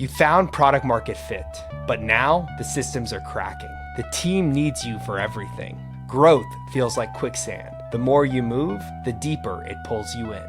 You found product market fit, but now the systems are cracking. The team needs you for everything. Growth feels like quicksand. The more you move, the deeper it pulls you in.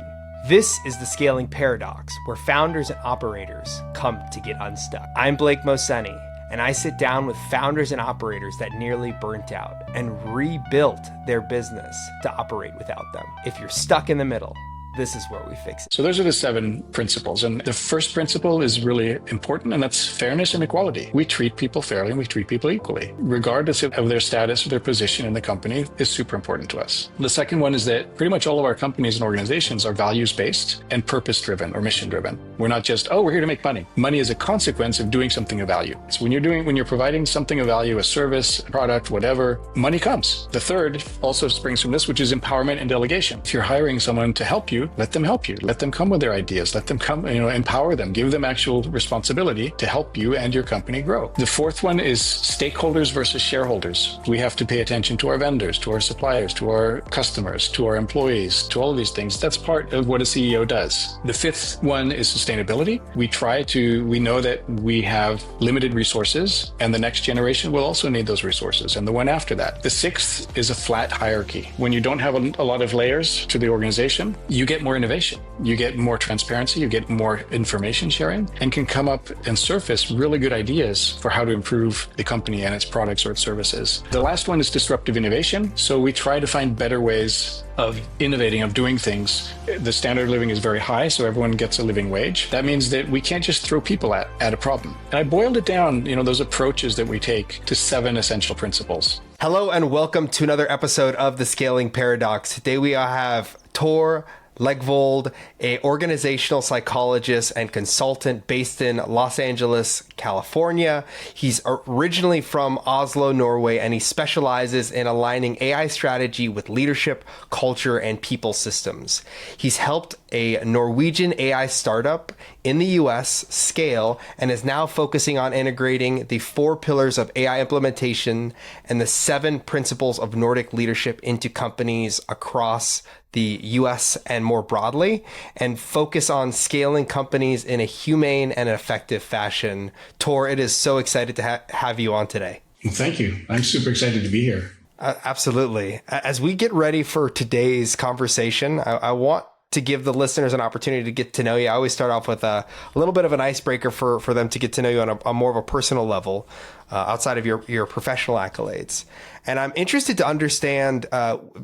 This is the scaling paradox, where founders and operators come to get unstuck. I'm Blake Moseni, and I sit down with founders and operators that nearly burnt out and rebuilt their business to operate without them. If you're stuck in the middle, this is where we fix it. So those are the 7 principles. And the first principle is really important, and that's fairness and equality. We treat people fairly and we treat people equally, regardless of their status or their position in the company is super important to us. The second one is that pretty much all of our companies and organizations are values-based and purpose-driven or mission-driven. We're not just, we're here to make money. Money is a consequence of doing something of value. So when you're providing something of value, a service, a product, whatever, money comes. The third also springs from this, which is empowerment and delegation. If you're hiring someone to help you, let them help you. Let them come with their ideas. Let them come, empower them. Give them actual responsibility to help you and your company grow. The fourth one is stakeholders versus shareholders. We have to pay attention to our vendors, to our suppliers, to our customers, to our employees, to all of these things. That's part of what a CEO does. The fifth one is sustainability. We know that we have limited resources, and the next generation will also need those resources, and the one after that. The sixth is a flat hierarchy. When you don't have a lot of layers to the organization, you get more innovation, you get more transparency, you get more information sharing, and can come up and surface really good ideas for how to improve the company and its products or its services. The last one is disruptive innovation. So we try to find better ways of innovating, of doing things. The standard of living is very high, so everyone gets a living wage. That means that we can't just throw people at a problem. And I boiled it down, those approaches that we take to 7 essential principles. Hello and welcome to another episode of The Scaling Paradox. Today we have Thor Legvold, an organizational psychologist and consultant based in Los Angeles, California. He's originally from Oslo, Norway, and he specializes in aligning AI strategy with leadership, culture, and people systems. He's helped a Norwegian AI startup in the US scale and is now focusing on integrating the 4 pillars of AI implementation and the 7 principles of Nordic leadership into companies across the US and more broadly, and focus on scaling companies in a humane and effective fashion. Thor, it is so excited to have you on today. Well, thank you. I'm super excited to be here. Absolutely. As we get ready for today's conversation, I want to give the listeners an opportunity to get to know you. I always start off with a little bit of an icebreaker for them to get to know you on a more of a personal level, outside of your professional accolades. And I'm interested to understand,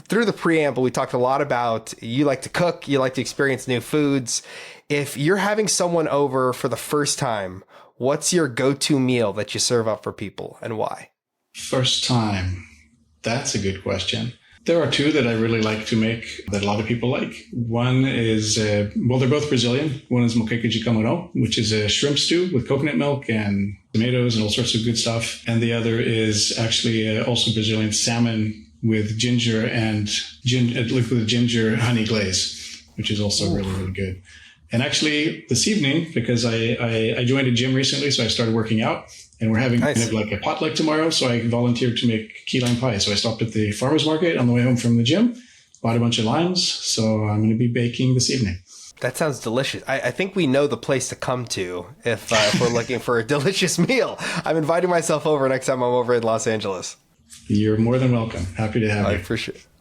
through the preamble, we talked a lot about you like to cook, you like to experience new foods. If you're having someone over for the first time, what's your go-to meal that you serve up for people and why? First time. That's a good question. There are 2 that I really like to make that a lot of people like. One is, they're both Brazilian. One is moqueca de camarão, which is a shrimp stew with coconut milk and tomatoes and all sorts of good stuff. And the other is actually also Brazilian salmon with ginger and liquid ginger honey glaze, which is also really, really good. And actually this evening, because I joined a gym recently, so I started working out. And we're having kind of like a potluck tomorrow. So I volunteered to make key lime pie. So I stopped at the farmer's market on the way home from the gym, bought a bunch of limes. So I'm going to be baking this evening. That sounds delicious. I think we know the place to come to if we're looking for a delicious meal. I'm inviting myself over next time I'm over in Los Angeles. You're more than welcome. Happy to have you.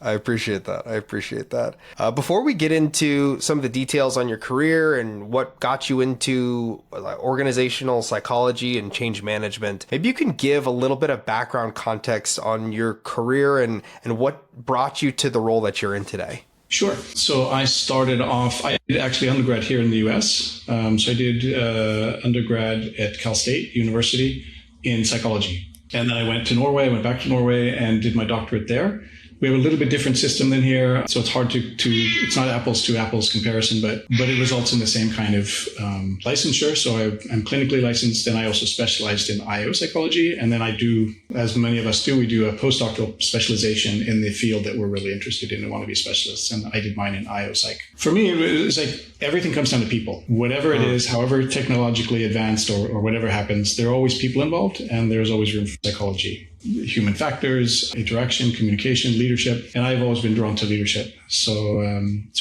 I appreciate that. Before we get into some of the details on your career and what got you into organizational psychology and change management, maybe you can give a little bit of background context on your career and what brought you to the role that you're in today. Sure. So I started off, I did actually undergrad here in the US. So I did undergrad at Cal State University in psychology. And then I went to Norway, I went back to Norway and did my doctorate there. We have a little bit different system than here, so it's hard to it's not apples to apples comparison, but it results in the same kind of licensure. So I'm clinically licensed, and I also specialized in IO psychology. And then I do, as many of us do, we do a postdoctoral specialization in the field that we're really interested in and want to be specialists. And I did mine in IO psych. For me, it's like everything comes down to people. Whatever it is, however technologically advanced or whatever happens, there are always people involved, and there's always room for psychology. human factors, interaction, communication, leadership. And I've always been drawn to leadership. So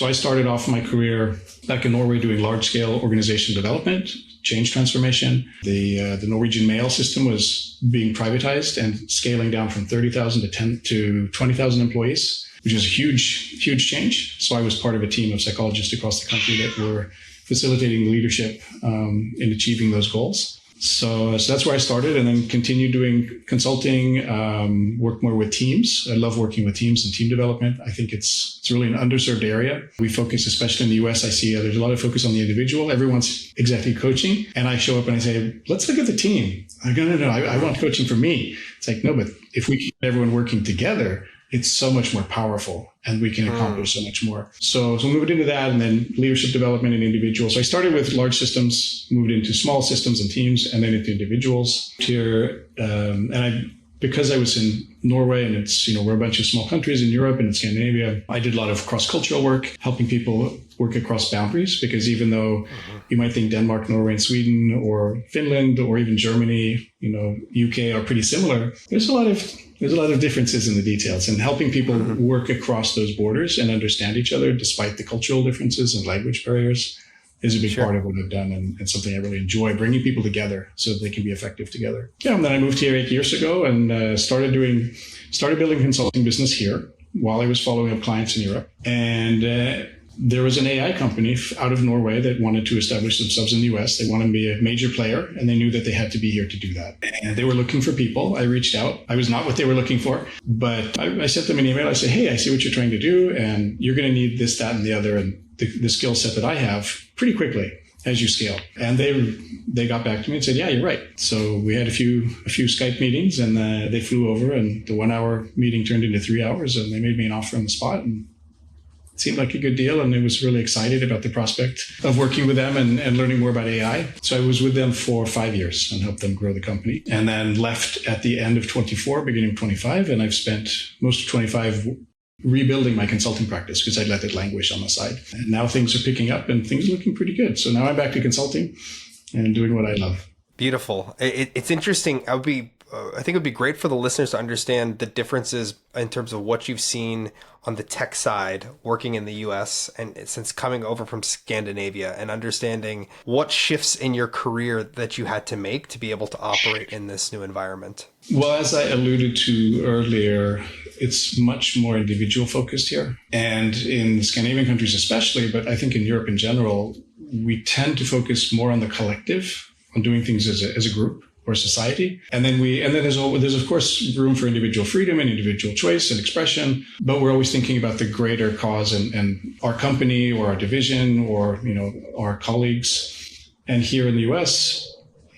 I started off my career back in Norway doing large-scale organization development, change transformation. The Norwegian mail system was being privatized and scaling down from 30,000 to 20,000 employees, which was a huge, huge change. So I was part of a team of psychologists across the country that were facilitating leadership in achieving those goals. So that's where I started, and then continued doing consulting, work more with teams. I love working with teams and team development. I think it's really an underserved area. We focus, especially in the US, I see there's a lot of focus on the individual. Everyone's executive coaching. And I show up and I say, let's look at the team. I go, no, I want coaching for me. It's like, no, but if we keep everyone working together, it's so much more powerful and we can accomplish so much more. So moved into that, and then leadership development in individuals. So I started with large systems, moved into small systems and teams, and then into individuals here. Because I was in Norway, and it's, we're a bunch of small countries in Europe and in Scandinavia, I did a lot of cross-cultural work, helping people work across boundaries, because even though you might think Denmark, Norway, and Sweden, or Finland, or even Germany, UK are pretty similar, there's a lot of differences in the details, and helping people work across those borders and understand each other despite the cultural differences and language barriers is a big part of what I've done, and something I really enjoy, bringing people together so that they can be effective together. Yeah, and then I moved here 8 years ago and started building a consulting business here while I was following up clients in Europe. And there was an AI company out of Norway that wanted to establish themselves in the US. They wanted to be a major player, and they knew that they had to be here to do that. And they were looking for people. I reached out. I was not what they were looking for, but I sent them an email. I said, hey, I see what you're trying to do, and you're going to need this, that, and the other, and the skill set that I have pretty quickly as you scale. And they got back to me and said, yeah, you're right. So we had a few Skype meetings, and they flew over, and the 1 hour meeting turned into 3 hours, and they made me an offer on the spot, and it seemed like a good deal. And I was really excited about the prospect of working with them and learning more about AI. So I was with them for 5 years and helped them grow the company, and then left at the end of 24, beginning of 25. And I've spent most of 25 rebuilding my consulting practice because I'd let it languish on the side. And now things are picking up and things are looking pretty good. So now I'm back to consulting and doing what I love. Beautiful. It's interesting. I think it would be great for the listeners to understand the differences in terms of what you've seen on the tech side working in the US and since coming over from Scandinavia, and understanding what shifts in your career that you had to make to be able to operate in this new environment. Well, as I alluded to earlier, it's much more individual focused here. And in Scandinavian countries especially, but I think in Europe in general, we tend to focus more on the collective, on doing things as a group or society. And then there's of course room for individual freedom and individual choice and expression, but we're always thinking about the greater cause and our company or our division or, our colleagues. And here in the US,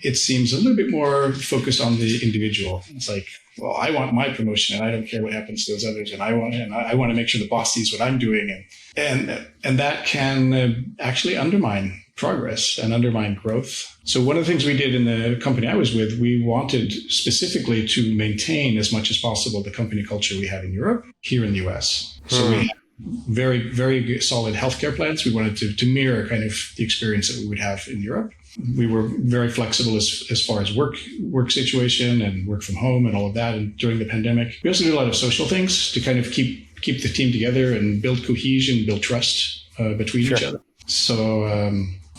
it seems a little bit more focused on the individual. It's like, well, I want my promotion and I don't care what happens to those others. And I want to make sure the boss sees what I'm doing. And that can actually undermine progress and undermine growth. So one of the things we did in the company I was with, we wanted specifically to maintain as much as possible the company culture we had in Europe here in the US. So we had very, very solid healthcare plans. We wanted to mirror kind of the experience that we would have in Europe. We were very flexible as far as work situation and work from home and all of that. And during the pandemic, we also did a lot of social things to kind of keep the team together and build cohesion, build trust between each other.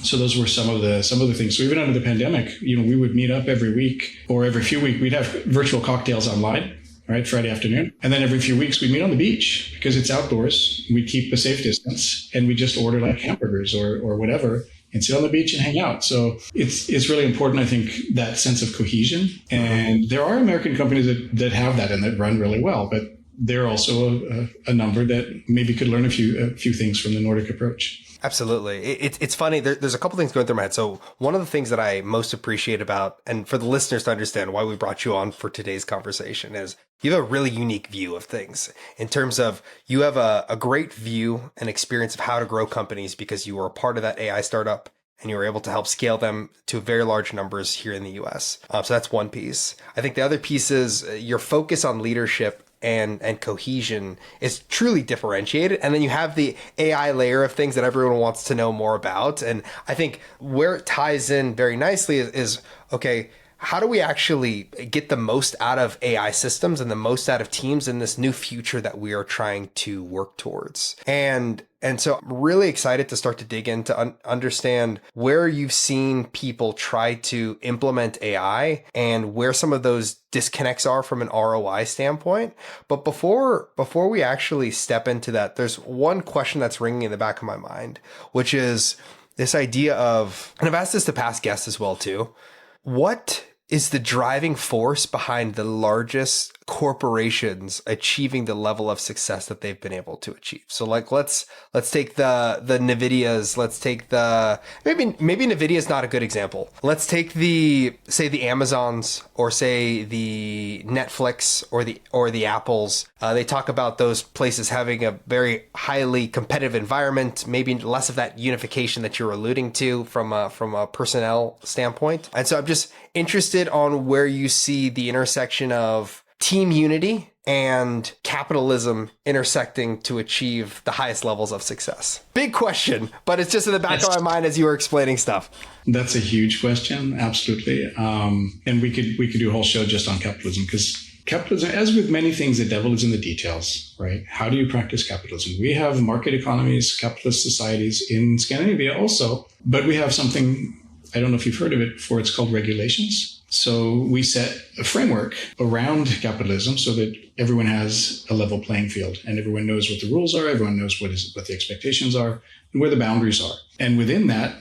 So those were some of the things. So even under the pandemic, we would meet up every week or every few weeks. We'd have virtual cocktails online, right, Friday afternoon. And then every few weeks we'd meet on the beach because it's outdoors. We'd keep a safe distance and we just order like hamburgers or whatever and sit on the beach and hang out. So it's really important, I think, that sense of cohesion. And there are American companies that have that and that run really well, but there are also a number that maybe could learn a few things from the Nordic approach. Absolutely. It's funny. There's a couple things going through my head. So one of the things that I most appreciate about, and for the listeners to understand why we brought you on for today's conversation, is you have a really unique view of things in terms of you have a great view and experience of how to grow companies because you were a part of that AI startup and you were able to help scale them to very large numbers here in the US. So that's one piece. I think the other piece is your focus on leadership and cohesion is truly differentiated. And then you have the AI layer of things that everyone wants to know more about. And I think where it ties in very nicely is okay, how do we actually get the most out of AI systems and the most out of teams in this new future that we are trying to work towards? And so I'm really excited to start to dig into understand where you've seen people try to implement AI and where some of those disconnects are from an ROI standpoint. But before we actually step into that, there's one question that's ringing in the back of my mind, which is this idea of, and I've asked this to past guests as well too, what is the driving force behind the largest corporations achieving the level of success that they've been able to achieve? So like, let's take the NVIDIAs, let's take maybe NVIDIA is not a good example. Let's take the Amazons, or say the Netflix or the Apples. They talk about those places having a very highly competitive environment, maybe less of that unification that you're alluding to from a personnel standpoint. And so I'm just interested on where you see the intersection of team unity and capitalism intersecting to achieve the highest levels of success. Big question, but it's just in the back of my mind as you were explaining stuff. That's a huge question, absolutely. And we could do a whole show just on capitalism, because capitalism, as with many things, the devil is in the details, right? How do you practice capitalism? We have market economies, capitalist societies in Scandinavia also, but we have something, I don't know if you've heard of it before, it's called regulations. So we set a framework around capitalism so that everyone has a level playing field and everyone knows what the rules are, everyone knows what the expectations are and where the boundaries are. And within that,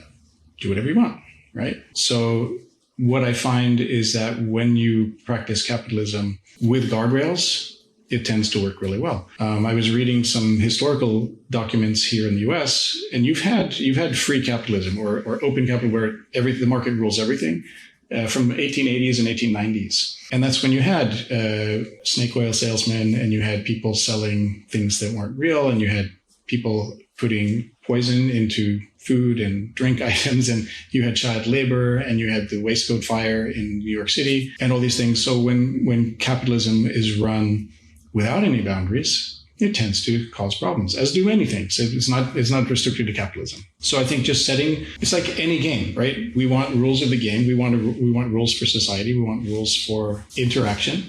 do whatever you want, right? So what I find is that when you practice capitalism with guardrails, it tends to work really well. I was reading some historical documents here in the US, and you've had free capitalism or open capital where the market rules everything. From 1880s and 1890s. And that's when you had snake oil salesmen, and you had people selling things that weren't real, and you had people putting poison into food and drink items, and you had child labor, and you had the waistcoat fire in New York City, and all these things. So when capitalism is run without any boundaries, it tends to cause problems, as do anything. So it's not restricted to capitalism. So I think just setting, it's like any game, right? We want rules of the game. We want rules for society. We want rules for interaction.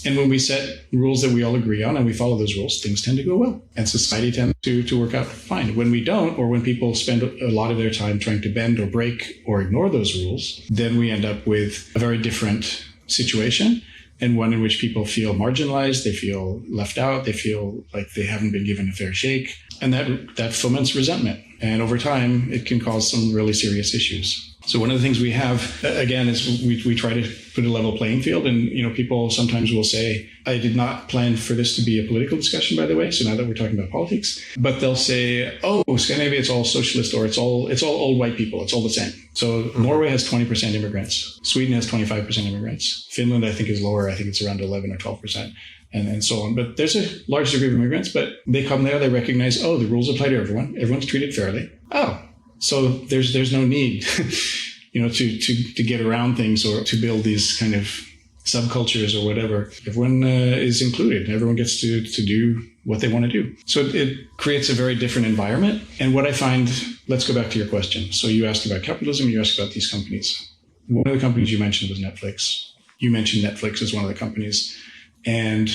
And when we set rules that we all agree on and we follow those rules, things tend to go well. And society tends to work out fine. When we don't, or when people spend a lot of their time trying to bend or break or ignore those rules, then we end up with a very different situation, and one in which people feel marginalized, they feel left out, they feel like they haven't been given a fair shake, and that foments resentment. And over time, it can cause some really serious issues. So one of the things we have, again, is we try to put a level playing field. And, people sometimes will say, I did not plan for this to be a political discussion, by the way. So now that we're talking about politics, but they'll say, oh, Scandinavia, it's all socialist, or it's all old white people. It's all the same. So Norway has 20% immigrants. Sweden has 25% immigrants. Finland, I think, is lower. I think it's around 11 or 12%. And so on. But there's a large degree of immigrants, but they come there, they recognize, oh, the rules apply to everyone. Everyone's treated fairly. Oh, so there's no need, to get around things or to build these kind of subcultures or whatever. Everyone is included, and everyone gets to do what they want to do. So it creates a very different environment. And what I find, let's go back to your question. So you asked about capitalism, you asked about these companies. One of the companies you mentioned was Netflix. You mentioned Netflix as one of the companies. And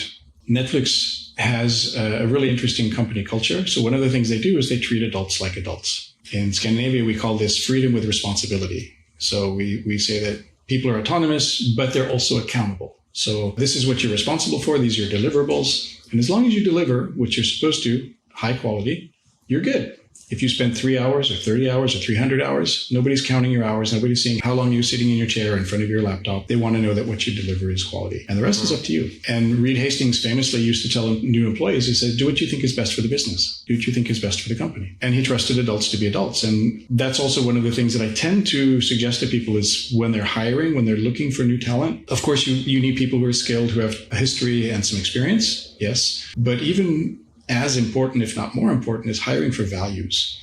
Netflix has a really interesting company culture. So one of the things they do is they treat adults like adults. In Scandinavia, we call this freedom with responsibility. So we say that people are autonomous, but they're also accountable. So this is what you're responsible for. These are your deliverables. And as long as you deliver what you're supposed to, high quality, you're good. If you spend 3 hours or 30 hours or 300 hours, nobody's counting your hours. Nobody's seeing how long you're sitting in your chair in front of your laptop. They want to know that what you deliver is quality. And the rest is up to you. And Reed Hastings famously used to tell new employees, he said, do what you think is best for the business. Do what you think is best for the company. And he trusted adults to be adults. And that's also one of the things that I tend to suggest to people is when they're hiring, when they're looking for new talent, of course, you need people who are skilled, who have a history and some experience. Yes. But even as important, if not more important, is hiring for values.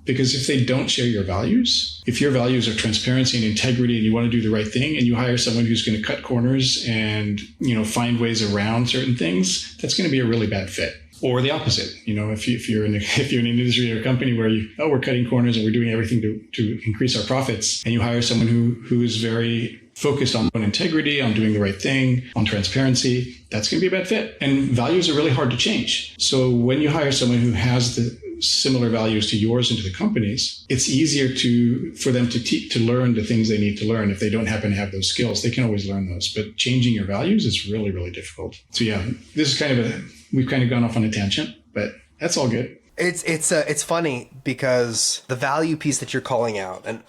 Because if they don't share your values, if your values are transparency and integrity and you want to do the right thing, and you hire someone who's going to cut corners and, find ways around certain things, that's going to be a really bad fit. Or the opposite, if you're in an industry or a company where we're cutting corners and we're doing everything to increase our profits, and you hire someone who is very focused on integrity, on doing the right thing, on transparency, that's going to be a bad fit. And values are really hard to change. So when you hire someone who has the similar values to yours into the companies, it's easier for them to learn the things they need to learn. If they don't happen to have those skills, they can always learn those. But changing your values is really, really difficult. So yeah, this is we've kind of gone off on a tangent, but that's all good. It's funny because the value piece that you're calling out, and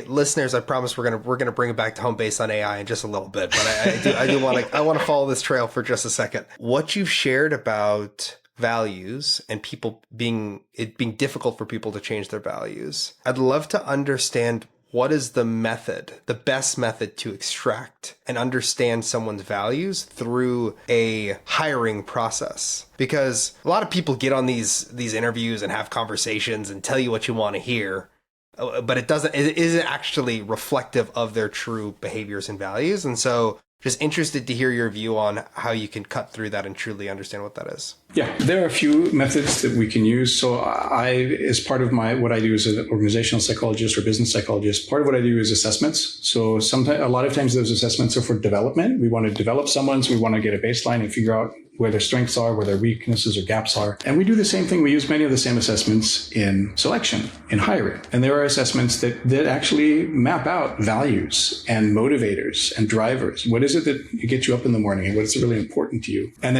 listeners, I promise we're gonna bring it back to home based on AI in just a little bit, but I want to follow this trail for just a second. What you've shared about values and it being difficult for people to change their values, I'd love to understand what is the best method to extract and understand someone's values through a hiring process. Because a lot of people get on these interviews and have conversations and tell you what you want to hear, but it isn't actually reflective of their true behaviors and values. And so just interested to hear your view on how you can cut through that and truly understand what that is. Yeah, there are a few methods that we can use. So as part of what I do as an organizational psychologist or business psychologist, part of what I do is assessments. So a lot of times those assessments are for development. We want to develop someone, so we want to get a baseline and figure out where their strengths are, where their weaknesses or gaps are. And we do the same thing. We use many of the same assessments in selection, in hiring. And there are assessments that actually map out values and motivators and drivers. What is it that gets you up in the morning and what is really important to you? And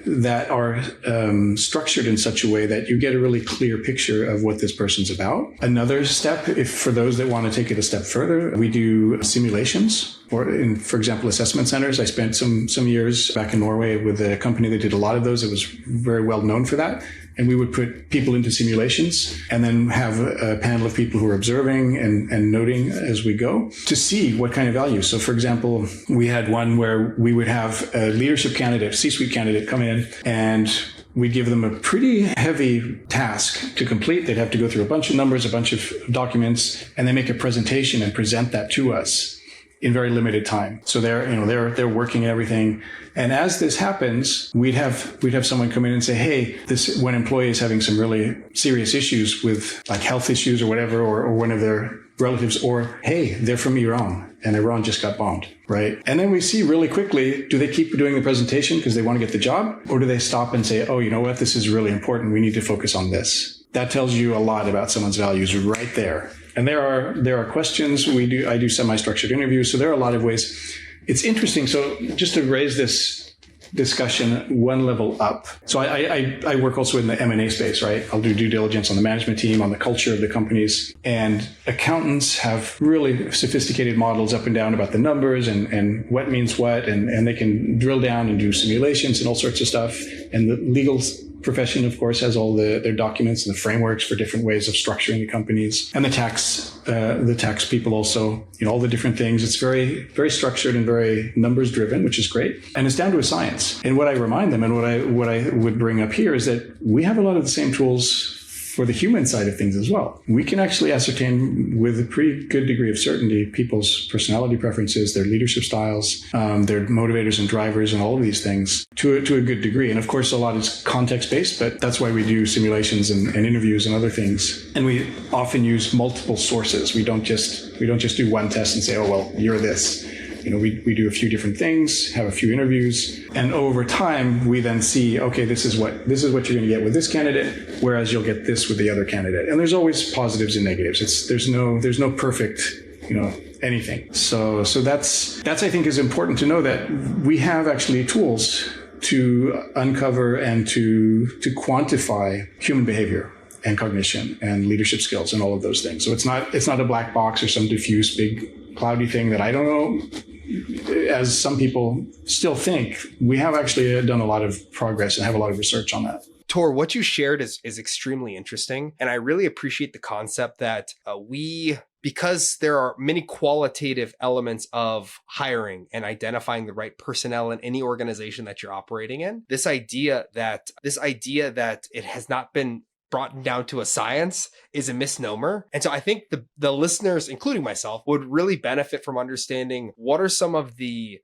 that are structured in such a way that you get a really clear picture of what this person's about. Another step, for those that want to take it a step further, we do simulations. Or for example, assessment centers. I spent some years back in Norway with a company that did a lot of those. It was very well known for that. And we would put people into simulations and then have a panel of people who are observing and noting as we go to see what kind of value. So for example, we had one where we would have a leadership candidate, C-suite candidate come in, and we'd give them a pretty heavy task to complete. They'd have to go through a bunch of numbers, a bunch of documents, and then make a presentation and present that to us in very limited time. So they're working everything. And as this happens, we'd have someone come in and say, hey, this one employee is having some really serious issues with like health issues or whatever, or one of their relatives, or hey, they're from Iran and Iran just got bombed, right? And then we see really quickly, do they keep doing the presentation because they want to get the job? Or do they stop and say, oh, you know what? This is really important. We need to focus on this. That tells you a lot about someone's values right there. And there are questions I do semi-structured interviews. So there are a lot of ways. It's interesting. So just to raise this discussion one level up. So I work also in the M&A space, right? I'll do due diligence on the management team, on the culture of the companies. And accountants have really sophisticated models up and down about the numbers and what means what. And they can drill down and do simulations and all sorts of stuff. And the legal profession, of course, has all their documents and the frameworks for different ways of structuring the companies, and the tax people also, all the different things. It's very, very structured and very numbers driven, which is great. And it's down to a science. And what I remind them and what I would bring up here is that we have a lot of the same tools for the human side of things as well. We can actually ascertain with a pretty good degree of certainty people's personality preferences, their leadership styles, their motivators and drivers, and all of these things to a good degree. And of course, a lot is context-based, but that's why we do simulations and interviews and other things. And we often use multiple sources. We don't just do one test and say, oh, well, you're this. We do a few different things, have a few interviews, and over time we then see, okay, this is what you're going to get with this candidate, whereas you'll get this with the other candidate. And there's always positives and negatives. There's no perfect, anything. So that's I think is important to know, that we have actually tools to uncover and to quantify human behavior and cognition and leadership skills and all of those things. So it's not a black box or some diffuse big cloudy thing that I don't know, as some people still think. We have actually done a lot of progress and have a lot of research on that. Thor, what you shared is extremely interesting. And I really appreciate the concept that because there are many qualitative elements of hiring and identifying the right personnel in any organization that you're operating in, this idea that it has not been brought down to a science is a misnomer. And so I think the listeners, including myself, would really benefit from understanding what are some of the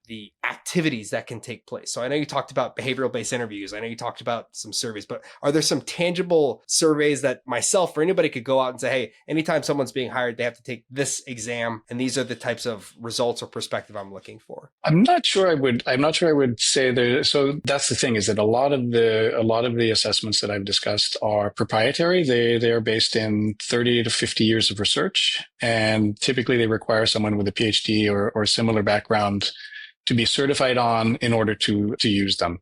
activities that can take place. So I know you talked about behavioral based interviews. I know you talked about some surveys, but are there some tangible surveys that myself or anybody could go out and say, hey, anytime someone's being hired, they have to take this exam, and these are the types of results or perspective I'm looking for? I'm not sure I would say there. So that's the thing, is that a lot of the assessments that I've discussed are proprietary. They are based in 30 to 50 years of research, and typically they require someone with a PhD or similar background to be certified on in order to use them.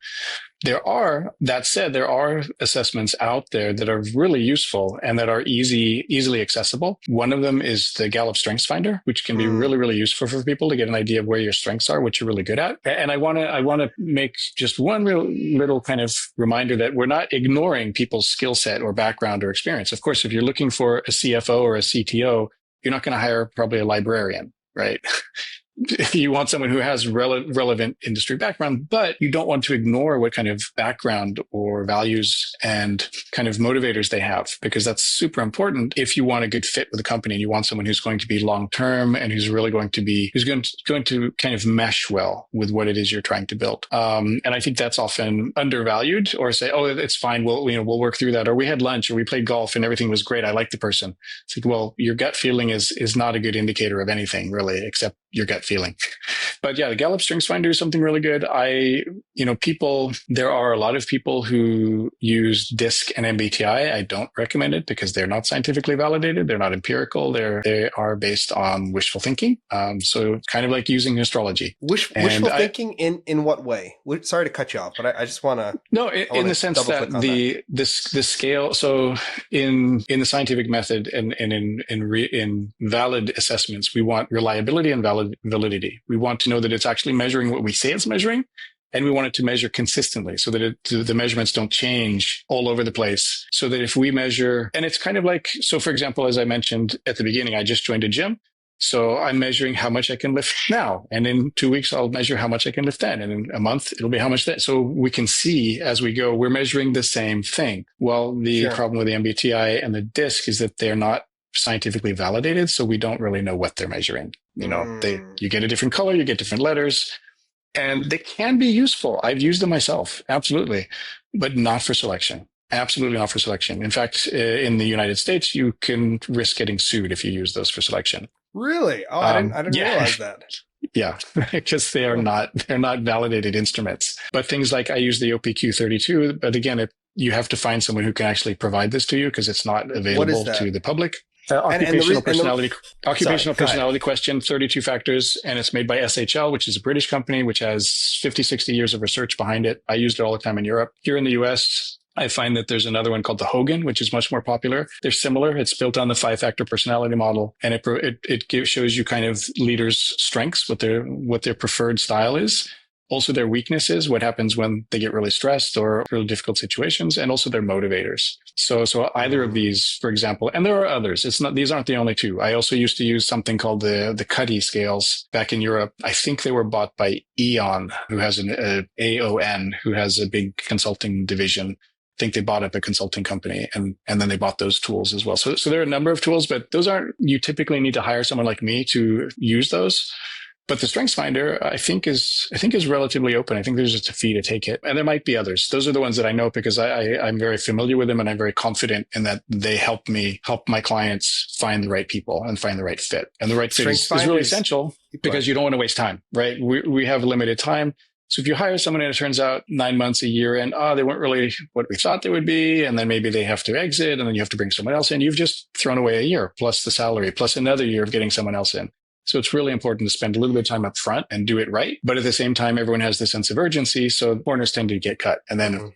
That said, there are assessments out there that are really useful and that are easily accessible. One of them is the Gallup Strengths Finder, which can be really, really useful for people to get an idea of where your strengths are, what you're really good at. And I want to make just one little kind of reminder that we're not ignoring people's skill set or background or experience. Of course, if you're looking for a CFO or a CTO, you're not going to hire probably a librarian, right? You want someone who has relevant industry background, but you don't want to ignore what kind of background or values and kind of motivators they have, because that's super important if you want a good fit with the company and you want someone who's going to be long-term and who's really going to kind of mesh well with what it is you're trying to build. And I think that's often undervalued, or say, oh, it's fine. We'll work through that. Or we had lunch or we played golf and everything was great. I like the person. It's like, well, your gut feeling is not a good indicator of anything really, except your gut feeling. But yeah, the Gallup Strengths Finder is something really good. There are a lot of people who use DISC and MBTI. I don't recommend it because they're not scientifically validated. They're not empirical. They are based on wishful thinking. So kind of like using astrology. Wishful thinking in what way? Sorry to cut you off, but I just want to. No, in the sense that the scale. So in the scientific method and in valid assessments, we want reliability and validity. We want to know that it's actually measuring what we say it's measuring, and we want it to measure consistently so that the measurements don't change all over the place. So that if we measure, and it's kind of like, so for example, as I mentioned at the beginning, I just joined a gym. So I'm measuring how much I can lift now. And in 2 weeks, I'll measure how much I can lift then. And in a month, it'll be how much then. So we can see as we go, we're measuring the same thing. Well, the problem with the MBTI and the DISC is that they're not scientifically validated. So we don't really know what they're measuring. You get a different color, you get different letters, and they can be useful. I've used them myself. Absolutely. But not for selection. Absolutely not for selection. In fact, in the United States, you can risk getting sued if you use those for selection. Really? Oh, I didn't realize that. Yeah, because they're not validated instruments. But things like I use the OPQ32, but again, you have to find someone who can actually provide this to you because it's not available to the public. Occupational personality question, 32 factors, and it's made by SHL, which is a British company, which has 50, 60 years of research behind it. I used it all the time in Europe. Here in the US, I find that there's another one called the Hogan, which is much more popular. They're similar. It's built on the 5-factor personality model, and it shows you kind of leaders' strengths, what their preferred style is. Also their weaknesses, what happens when they get really stressed or really difficult situations, and also their motivators. So either of these, for example, and there are others. These aren't the only two. I also used to use something called the Cuddy scales back in Europe. I think they were bought by Aon, who has AON, who has a big consulting division. I think they bought up a consulting company and then they bought those tools as well. So there are a number of tools, but you typically need to hire someone like me to use those. But the Strengths Finder, I think is relatively open. I think there's just a fee to take it. And there might be others. Those are the ones that I know because I'm very familiar with them and I'm very confident in that they help my clients find the right people and find the right fit. And the right fit is really essential because you don't want to waste time, right? We have limited time. So if you hire someone and it turns out 9 months, a year in, they weren't really what we thought they would be, and then maybe they have to exit and then you have to bring someone else in, you've just thrown away a year plus the salary plus another year of getting someone else in. So it's really important to spend a little bit of time up front and do it right. But at the same time, everyone has the sense of urgency. So corners tend to get cut. And then,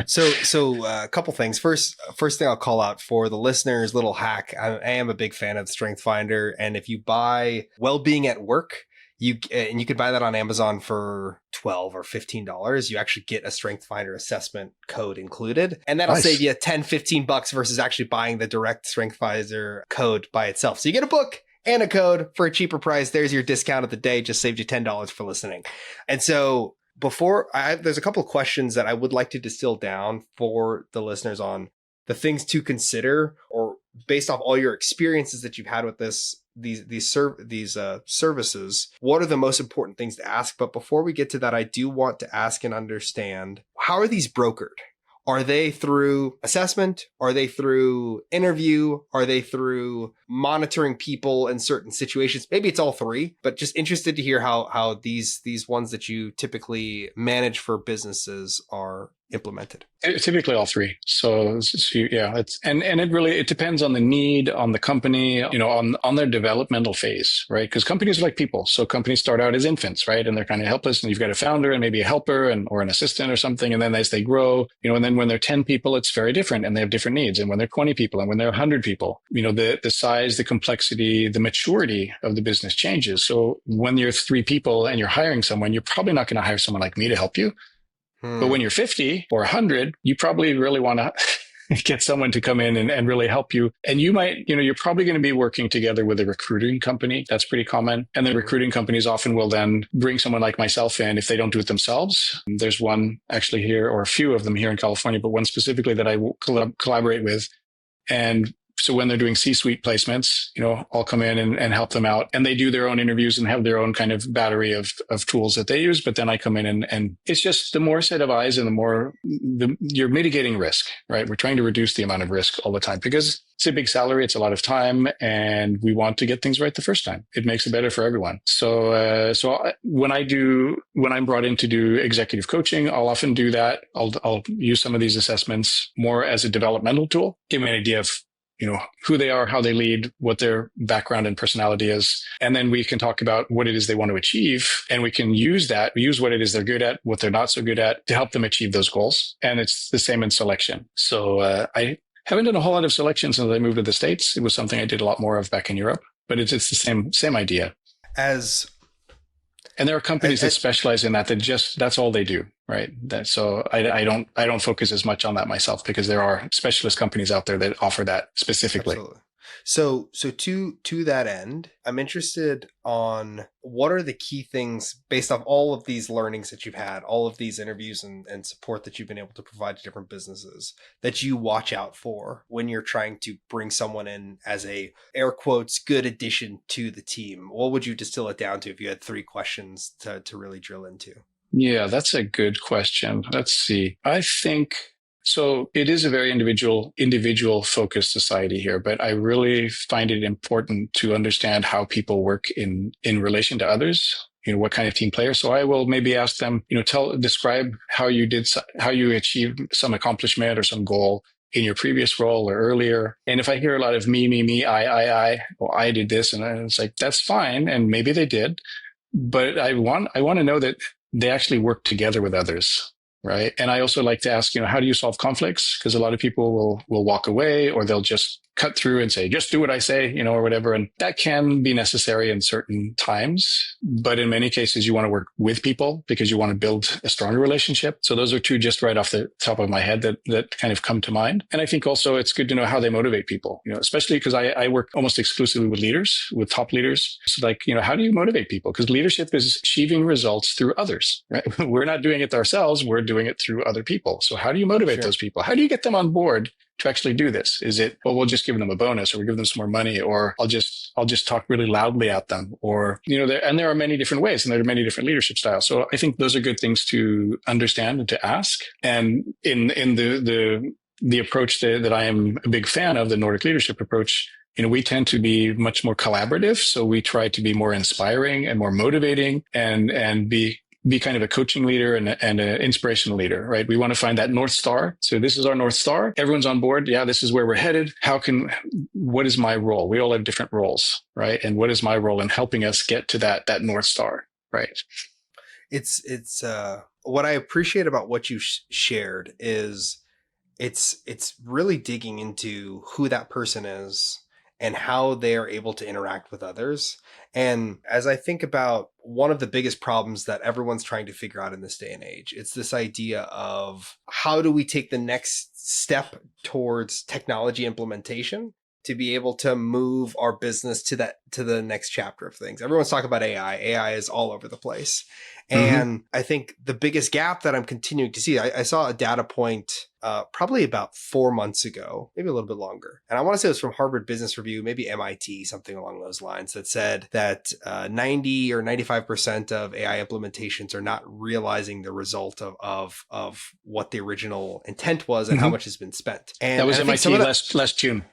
So a couple things. First thing I'll call out for the listeners, little hack. I am a big fan of the Strength Finder. And if you buy Wellbeing at Work, you could buy that on Amazon for $12 or $15. You actually get a Strength Finder assessment code included. And that'll save you $10, $15 versus actually buying the direct Strength Finder code by itself. So you get a book and a code for a cheaper price. There's your discount of the day. Just saved you $10 for listening. And so There's a couple of questions that I would like to distill down for the listeners on the things to consider, or based off all your experiences that you've had with these services, what are the most important things to ask? But before we get to that, I do want to ask and understand, how are these brokered? Are they through assessment? Are they through interview? Are they through monitoring people in certain situations? Maybe it's all three, but just interested to hear how these ones that you typically manage for businesses are implemented. Typically all three. So yeah, it depends on the need, on the company, on their developmental phase, right? Because companies are like people. So companies start out as infants, right? And they're kind of helpless, and you've got a founder and maybe a helper or an assistant or something. And then as they grow, and then when they're 10 people, it's very different and they have different needs. And when they're 20 people and when they're 100 people, the size, the complexity, the maturity of the business changes. So when you're 3 people and you're hiring someone, you're probably not going to hire someone like me to help you. But when you're 50 or 100, you probably really want to get someone to come in and really help you. And you might, you're probably going to be working together with a recruiting company. That's pretty common. And the recruiting companies often will then bring someone like myself in if they don't do it themselves. There's one actually here, or a few of them here in California, but one specifically that I will collaborate with. And so when they're doing C-suite placements, I'll come in and help them out, and they do their own interviews and have their own kind of battery of tools that they use. But then I come in and it's just the more set of eyes and you're mitigating risk, right? We're trying to reduce the amount of risk all the time because it's a big salary. It's a lot of time, and we want to get things right the first time. It makes it better for everyone. So when I'm brought in to do executive coaching, I'll often do that. I'll use some of these assessments more as a developmental tool, give me an idea of who they are, how they lead, what their background and personality is. And then we can talk about what it is they want to achieve. And we can use what it is they're good at, what they're not so good at, to help them achieve those goals. And it's the same in selection. So I haven't done a whole lot of selection since I moved to the States. It was something I did a lot more of back in Europe, but it's the same idea. And there are companies that specialize in that that's all they do, right? So I don't focus as much on that myself, because there are specialist companies out there that offer that specifically. Absolutely. So to that end, I'm interested on what are the key things based off all of these learnings that you've had, all of these interviews and support that you've been able to provide to different businesses, that you watch out for when you're trying to bring someone in as a, air quotes, good addition to the team. What would you distill it down to if you had 3 questions to really drill into? Yeah, that's a good question. Let's see. I think so. It is a very individual focused society here, but I really find it important to understand how people work in relation to others. What kind of team player. So I will maybe ask them, describe how you achieved some accomplishment or some goal in your previous role or earlier. And if I hear a lot of me, I, well, I did this, and it's like, that's fine. And maybe they did, but I want to know that they actually work together with others. Right. And I also like to ask, how do you solve conflicts? Because a lot of people will walk away, or they'll just cut through and say, just do what I say, or whatever. And that can be necessary in certain times. But in many cases, you want to work with people because you want to build a stronger relationship. So those are 2 just right off the top of my head that kind of come to mind. And I think also it's good to know how they motivate people, especially because I work almost exclusively with leaders, with top leaders. So how do you motivate people? Because leadership is achieving results through others, right? We're not doing it ourselves. We're doing it through other people. So how do you motivate those people? How do you get them on board to actually do this? Is it, well, we'll just give them a bonus, or we'll give them some more money, or I'll just talk really loudly at them, or, there are many different ways, and there are many different leadership styles. So I think those are good things to understand and to ask. And in the approach that I am a big fan of, the Nordic leadership approach, we tend to be much more collaborative. So we try to be more inspiring and more motivating and be kind of a coaching leader and an inspirational leader, right? We want to find that North Star. So this is our North Star. Everyone's on board. Yeah, this is where we're headed. What is my role? We all have different roles, right? And what is my role in helping us get to that North Star, right? It's what I appreciate about what you shared is it's really digging into who that person is and how they are able to interact with others. And as I think about one of the biggest problems that everyone's trying to figure out in this day and age, it's this idea of how do we take the next step towards technology implementation to be able to move our business to the next chapter of things. Everyone's talking about AI. AI is all over the place. And I think the biggest gap that I'm continuing to see, I saw a data point probably about 4 months ago, maybe a little bit longer. And I want to say it was from Harvard Business Review, maybe MIT, something along those lines, that said that 90 or 95% of AI implementations are not realizing the result of what the original intent was and how much has been spent. And that was and MIT last June.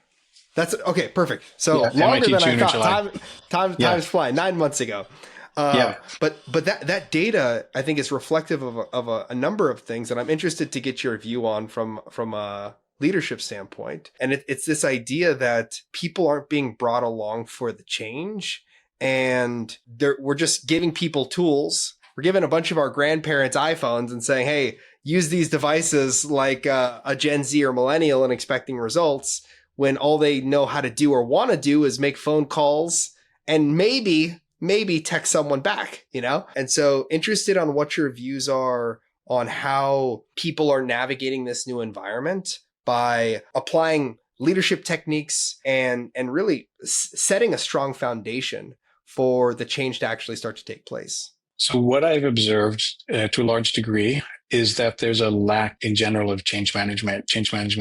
That's okay. Perfect. So Yeah, longer MIT, than June I or thought. July. Time's flying. 9 months ago. But that data, I think, is reflective of a number of things that I'm interested to get your view on from a leadership standpoint. And it's this idea that people aren't being brought along for the change, and we're just giving people tools. We're giving a bunch of our grandparents iPhones and saying, hey, use these devices like a Gen Z or millennial, and expecting results, when all they know how to do or want to do is make phone calls and maybe text someone back, And so interested on what your views are on how people are navigating this new environment by applying leadership techniques and really setting a strong foundation for the change to actually start to take place. So what I've observed to a large degree is that there's a lack in general of change management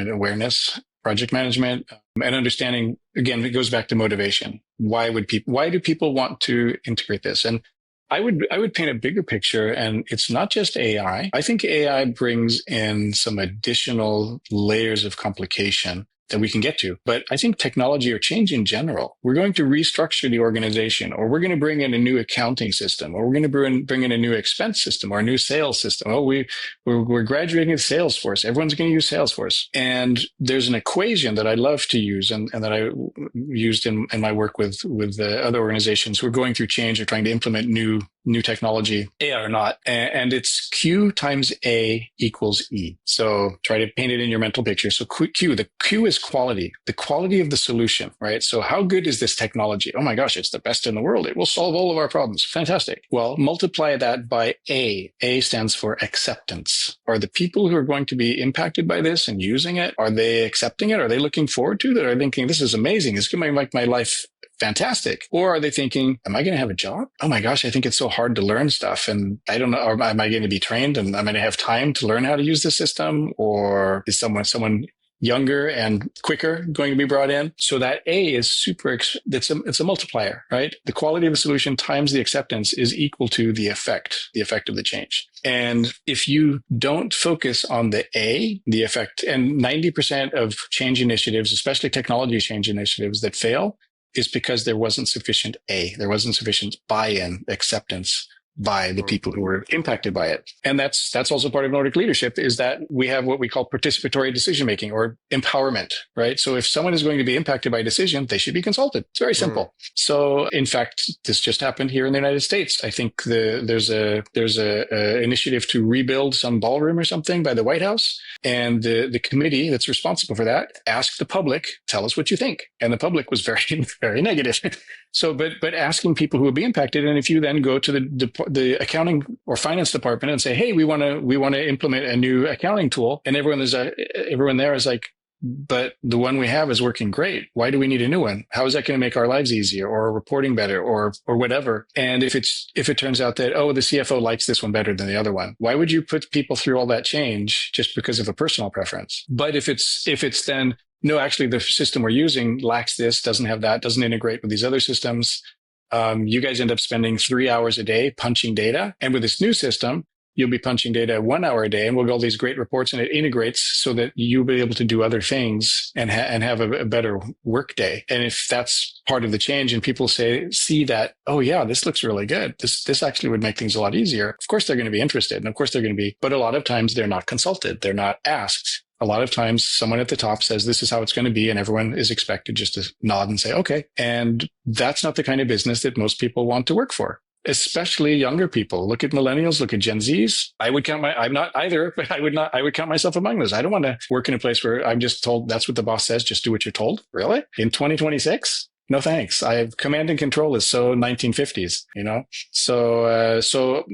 awareness, project management, and understanding. Again, it goes back to motivation. Why do people want to integrate this? And I would paint a bigger picture, and it's not just AI. I think AI brings in some additional layers of complication that we can get to. But I think technology or change in general, we're going to restructure the organization, or we're going to bring in a new accounting system, or we're going to bring in a new expense system or a new sales system. Oh, we're graduating to Salesforce. Everyone's going to use Salesforce. And there's an equation that I love to use and that I used in my work with the other organizations who are going through change or trying to implement new technology, AI or not. And it's Q times A equals E. So try to paint it in your mental picture. So the Q is quality, the quality of the solution, right? So how good is this technology? Oh my gosh, it's the best in the world. It will solve all of our problems. Fantastic. Well, multiply that by A. A stands for acceptance. Are the people who are going to be impacted by this and using it, are they accepting it? Are they looking forward to it? Are they thinking, this is amazing. It's going to make my life fantastic? Or are they thinking, am I going to have a job? Oh my gosh, I think it's so hard to learn stuff. And I don't know, or am I going to be trained and I'm going to have time to learn how to use the system? Or is someone younger and quicker going to be brought in? So that A is it's a multiplier, right? The quality of the solution times the acceptance is equal to the effect of the change. And if you don't focus on the A, the effect, and 90% of change initiatives, especially technology change initiatives that fail, is because there wasn't sufficient there wasn't sufficient buy-in, acceptance by the people who were impacted by it. And that's also part of Nordic leadership, is that we have what we call participatory decision-making or empowerment, right? So if someone is going to be impacted by a decision, they should be consulted. It's very simple. So in fact, this just happened here in the United States. I think there's a initiative to rebuild some ballroom or something by the White House. And the committee that's responsible for that asked the public, tell us what you think. And the public was very, very negative. So, but asking people who will be impacted, and if you then go to the accounting or finance department and say, hey, we want to implement a new accounting tool, and everyone there is like, but the one we have is working great. Why do we need a new one? How is that going to make our lives easier or reporting better or whatever? And if it turns out that, oh, the CFO likes this one better than the other one, why would you put people through all that change just because of a personal preference? But if it's then, no, actually the system we're using lacks this, doesn't have that, doesn't integrate with these other systems. You guys end up spending 3 hours a day punching data. And with this new system, you'll be punching data 1 hour a day, and we'll get all these great reports, and it integrates so that you'll be able to do other things and have a better work day. And if that's part of the change and people see that, oh yeah, this looks really good. This actually would make things a lot easier. Of course, they're going to be interested. And of course they're going to be, but a lot of times they're not consulted. They're not asked. A lot of times someone at the top says, this is how it's going to be. And everyone is expected just to nod and say, okay. And that's not the kind of business that most people want to work for, especially younger people. Look at millennials, look at Gen Zs. I'm not either, but I would count myself among those. I don't want to work in a place where I'm just told that's what the boss says. Just do what you're told. Really? In 2026? No thanks. Command and control is so 1950s, So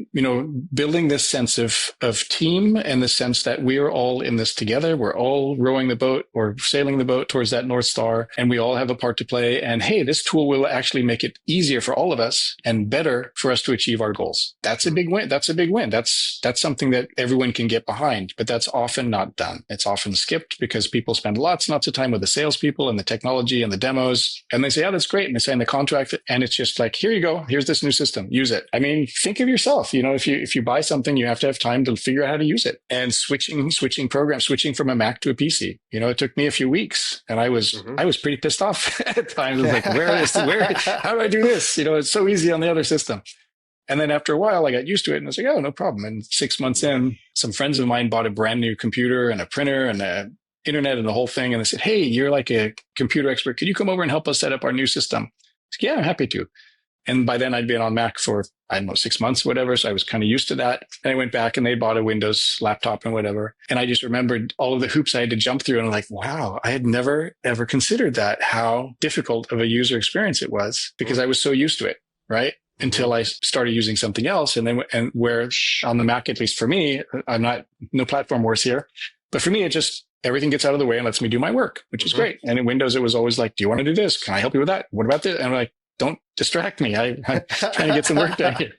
building this sense of team and the sense that we are all in this together. We're all rowing the boat or sailing the boat towards that North Star, and we all have a part to play. And hey, this tool will actually make it easier for all of us and better for us to achieve our goals. That's a big win. That's something that everyone can get behind, but that's often not done. It's often skipped because people spend lots and lots of time with the salespeople and the technology and the demos, and they say, "Oh, that's great," and they sign the contract, and it's just like, "Here you go. Here's this new system. Use it." I mean, think of yourself. If you buy something, you have to have time to figure out how to use it. And switching programs, switching from a Mac to a PC. It took me a few weeks, and I was pretty pissed off at times. I was like, how do I do this? It's so easy on the other system. And then after a while, I got used to it, and I was like, "Oh, no problem." And 6 months in, some friends of mine bought a brand new computer and a printer and a internet and the whole thing. And they said, "Hey, you're like a computer expert. Could you come over and help us set up our new system?" I said, "Yeah, I'm happy to." And by then I'd been on Mac for, 6 months or whatever. So I was kind of used to that. And I went back and they bought a Windows laptop and whatever. And I just remembered all of the hoops I had to jump through. And I'm like, wow, I had never, ever considered that, how difficult of a user experience it was, because I was so used to it, right? Until I started using something else. And where on the Mac, at least for me, no platform wars here, but for me, everything gets out of the way and lets me do my work, which is great. And in Windows, it was always like, "Do you want to do this? Can I help you with that? What about this?" And I'm like, "Don't distract me. I'm trying to get some work done here."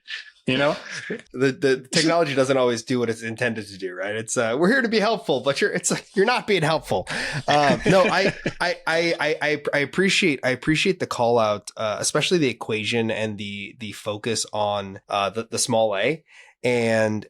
The technology doesn't always do what it's intended to do, right? It's we're here to be helpful, but you're not being helpful. No, I appreciate the call out, especially the equation and the focus on the small a. And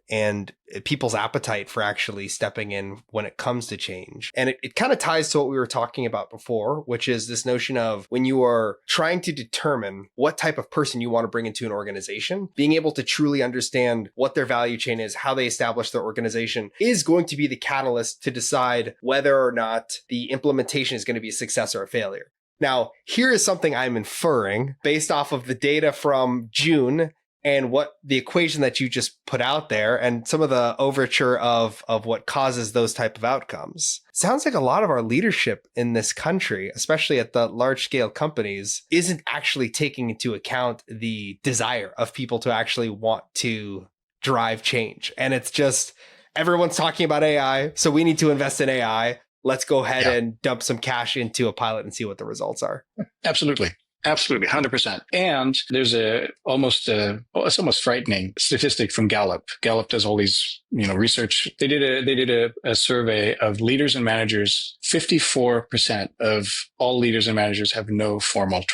people's appetite for actually stepping in when it comes to change. And it kind of ties to what we were talking about before, which is this notion of when you are trying to determine what type of person you want to bring into an organization, being able to truly understand what their value chain is, how they establish their organization, is going to be the catalyst to decide whether or not the implementation is going to be a success or a failure. Now, here is something I'm inferring based off of the data from June and what the equation that you just put out there and some of the overture of what causes those type of outcomes. Sounds like a lot of our leadership in this country, especially at the large scale companies, isn't actually taking into account the desire of people to actually want to drive change. And it's just, everyone's talking about AI, so we need to invest in AI. Let's go ahead and dump some cash into a pilot and see what the results are. Absolutely. Absolutely, 100%. And there's it's almost frightening statistic from Gallup. Gallup does all these, research. They did a survey of leaders and managers. 54% of all leaders and managers have no formal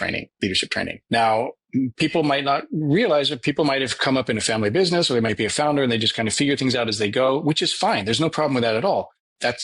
leadership training. Now, people might not realize that people might have come up in a family business, or they might be a founder and they just kind of figure things out as they go, which is fine. There's no problem with that at all.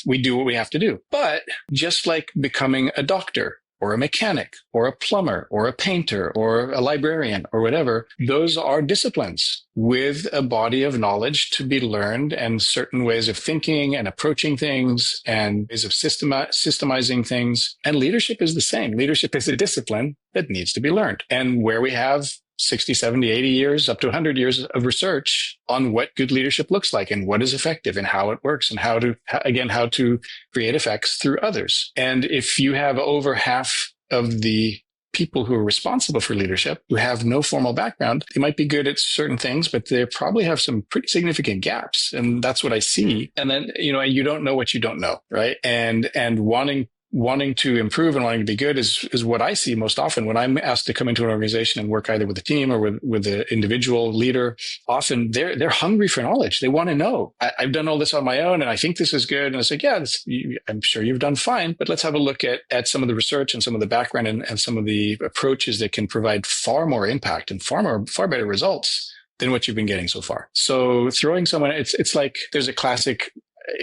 We do what we have to do. But just like becoming a doctor, or a mechanic, or a plumber, or a painter, or a librarian, or whatever, those are disciplines with a body of knowledge to be learned, and certain ways of thinking and approaching things, and ways of systemizing things. And leadership is the same. Leadership is a discipline that needs to be learned. And where we have 60, 70, 80 years, up to 100 years of research on what good leadership looks like and what is effective and how it works and how to create effects through others. And if you have over half of the people who are responsible for leadership who have no formal background, they might be good at certain things, but they probably have some pretty significant gaps. And that's what I see. And then, you don't know what you don't know, right? And wanting to improve and wanting to be good is what I see most often when I'm asked to come into an organization and work either with a team or with an individual leader. Often they're hungry for knowledge. They want to know. I've done all this on my own and I think this is good. And I say, yeah, I'm sure you've done fine, but let's have a look at some of the research and some of the background and some of the approaches that can provide far more impact and far better results than what you've been getting so far. So throwing someone, it's like there's a classic,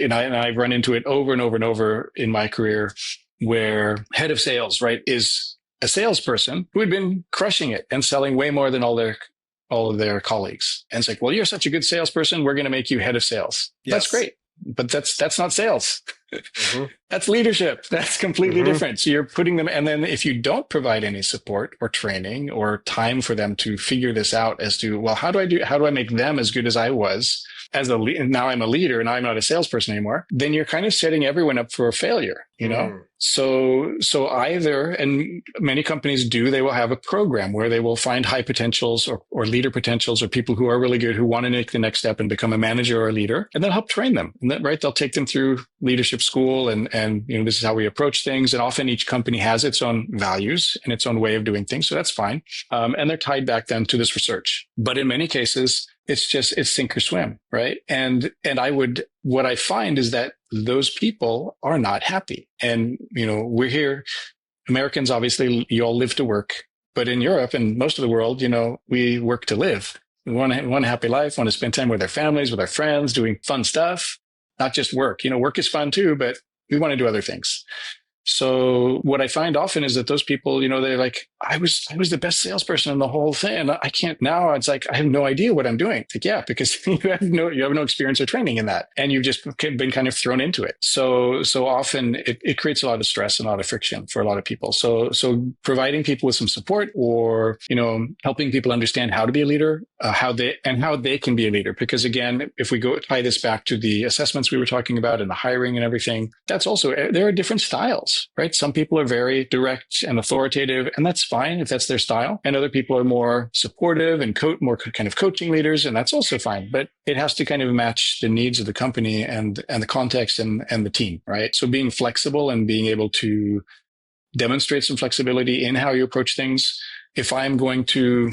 and I've run into it over and over and over in my career, where head of sales, right, is a salesperson who had been crushing it and selling way more than all of their colleagues. And it's like, well, you're such a good salesperson, we're going to make you head of sales. Yes. That's great. But that's not sales. Mm-hmm. That's leadership. That's completely different. So you're putting them, and then if you don't provide any support or training or time for them to figure this out as to, well, how do I make them as good as I was and now I'm a leader and I'm not a salesperson anymore, then you're kind of setting everyone up for a failure, you know? So either, and many companies do, they will have a program where they will find high potentials or leader potentials or people who are really good, who want to make the next step and become a manager or a leader, and then help train them. And that, right? They'll take them through leadership school and, you know, this is how we approach things. And often each company has its own values and its own way of doing things. So that's fine. And they're tied back then to this research. But in many cases, it's sink or swim, right? And what I find is that those people are not happy. And, you know, we're here, Americans, obviously, you all live to work, but in Europe and most of the world, you know, we work to live. We want a happy life, want to spend time with our families, with our friends, doing fun stuff, not just work. You know, work is fun too, but we want to do other things. So what I find often is that those people, you know, they're like, I was the best salesperson in the whole thing. And I can't now. It's like, I have no idea what I'm doing. It's like, yeah, because you have no experience or training in that. And you've just been kind of thrown into it. So often it creates a lot of stress and a lot of friction for a lot of people. So providing people with some support or, you know, helping people understand how to be a leader, how they can be a leader. Because again, if we tie this back to the assessments we were talking about and the hiring and everything, that's also, there are different styles. Right? Some people are very direct and authoritative, and that's fine if that's their style. And other people are more supportive and more kind of coaching leaders, and that's also fine. But it has to kind of match the needs of the company and the context and the team, right? So being flexible and being able to demonstrate some flexibility in how you approach things. If I'm going to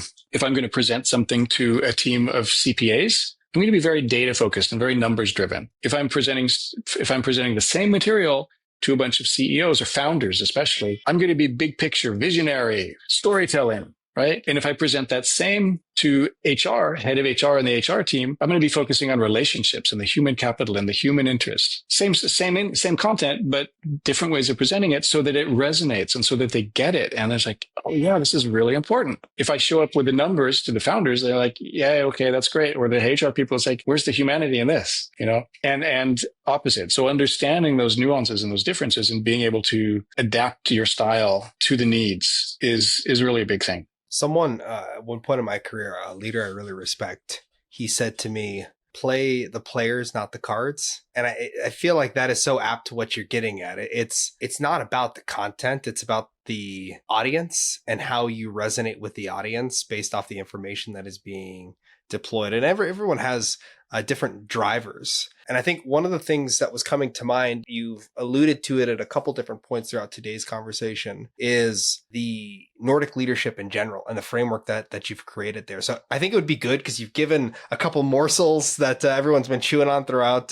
present something to a team of CPAs, I'm going to be very data focused and very numbers driven. If I'm presenting the same material to a bunch of CEOs or founders, especially, I'm going to be big picture, visionary, storytelling, right? And if I present that same to HR, head of HR and the HR team, I'm going to be focusing on relationships and the human capital and the human interest. Same content, but different ways of presenting it so that it resonates and so that they get it. And it's like, oh yeah, this is really important. If I show up with the numbers to the founders, they're like, yeah, okay, that's great. Or the HR people, it's like, where's the humanity in this? You know, and opposite. So understanding those nuances and those differences and being able to adapt to your style to the needs is really a big thing. Someone, at one point in my career, a leader I really respect, he said to me, play the players, not the cards. And I feel like that is so apt to what you're getting at. It's not about the content. It's about the audience and how you resonate with the audience based off the information that is being deployed. And everyone has different drivers. And I think one of the things that was coming to mind, you've alluded to it at a couple different points throughout today's conversation, is the Nordic leadership in general and the framework that you've created there. So I think it would be good because you've given a couple morsels that everyone's been chewing on throughout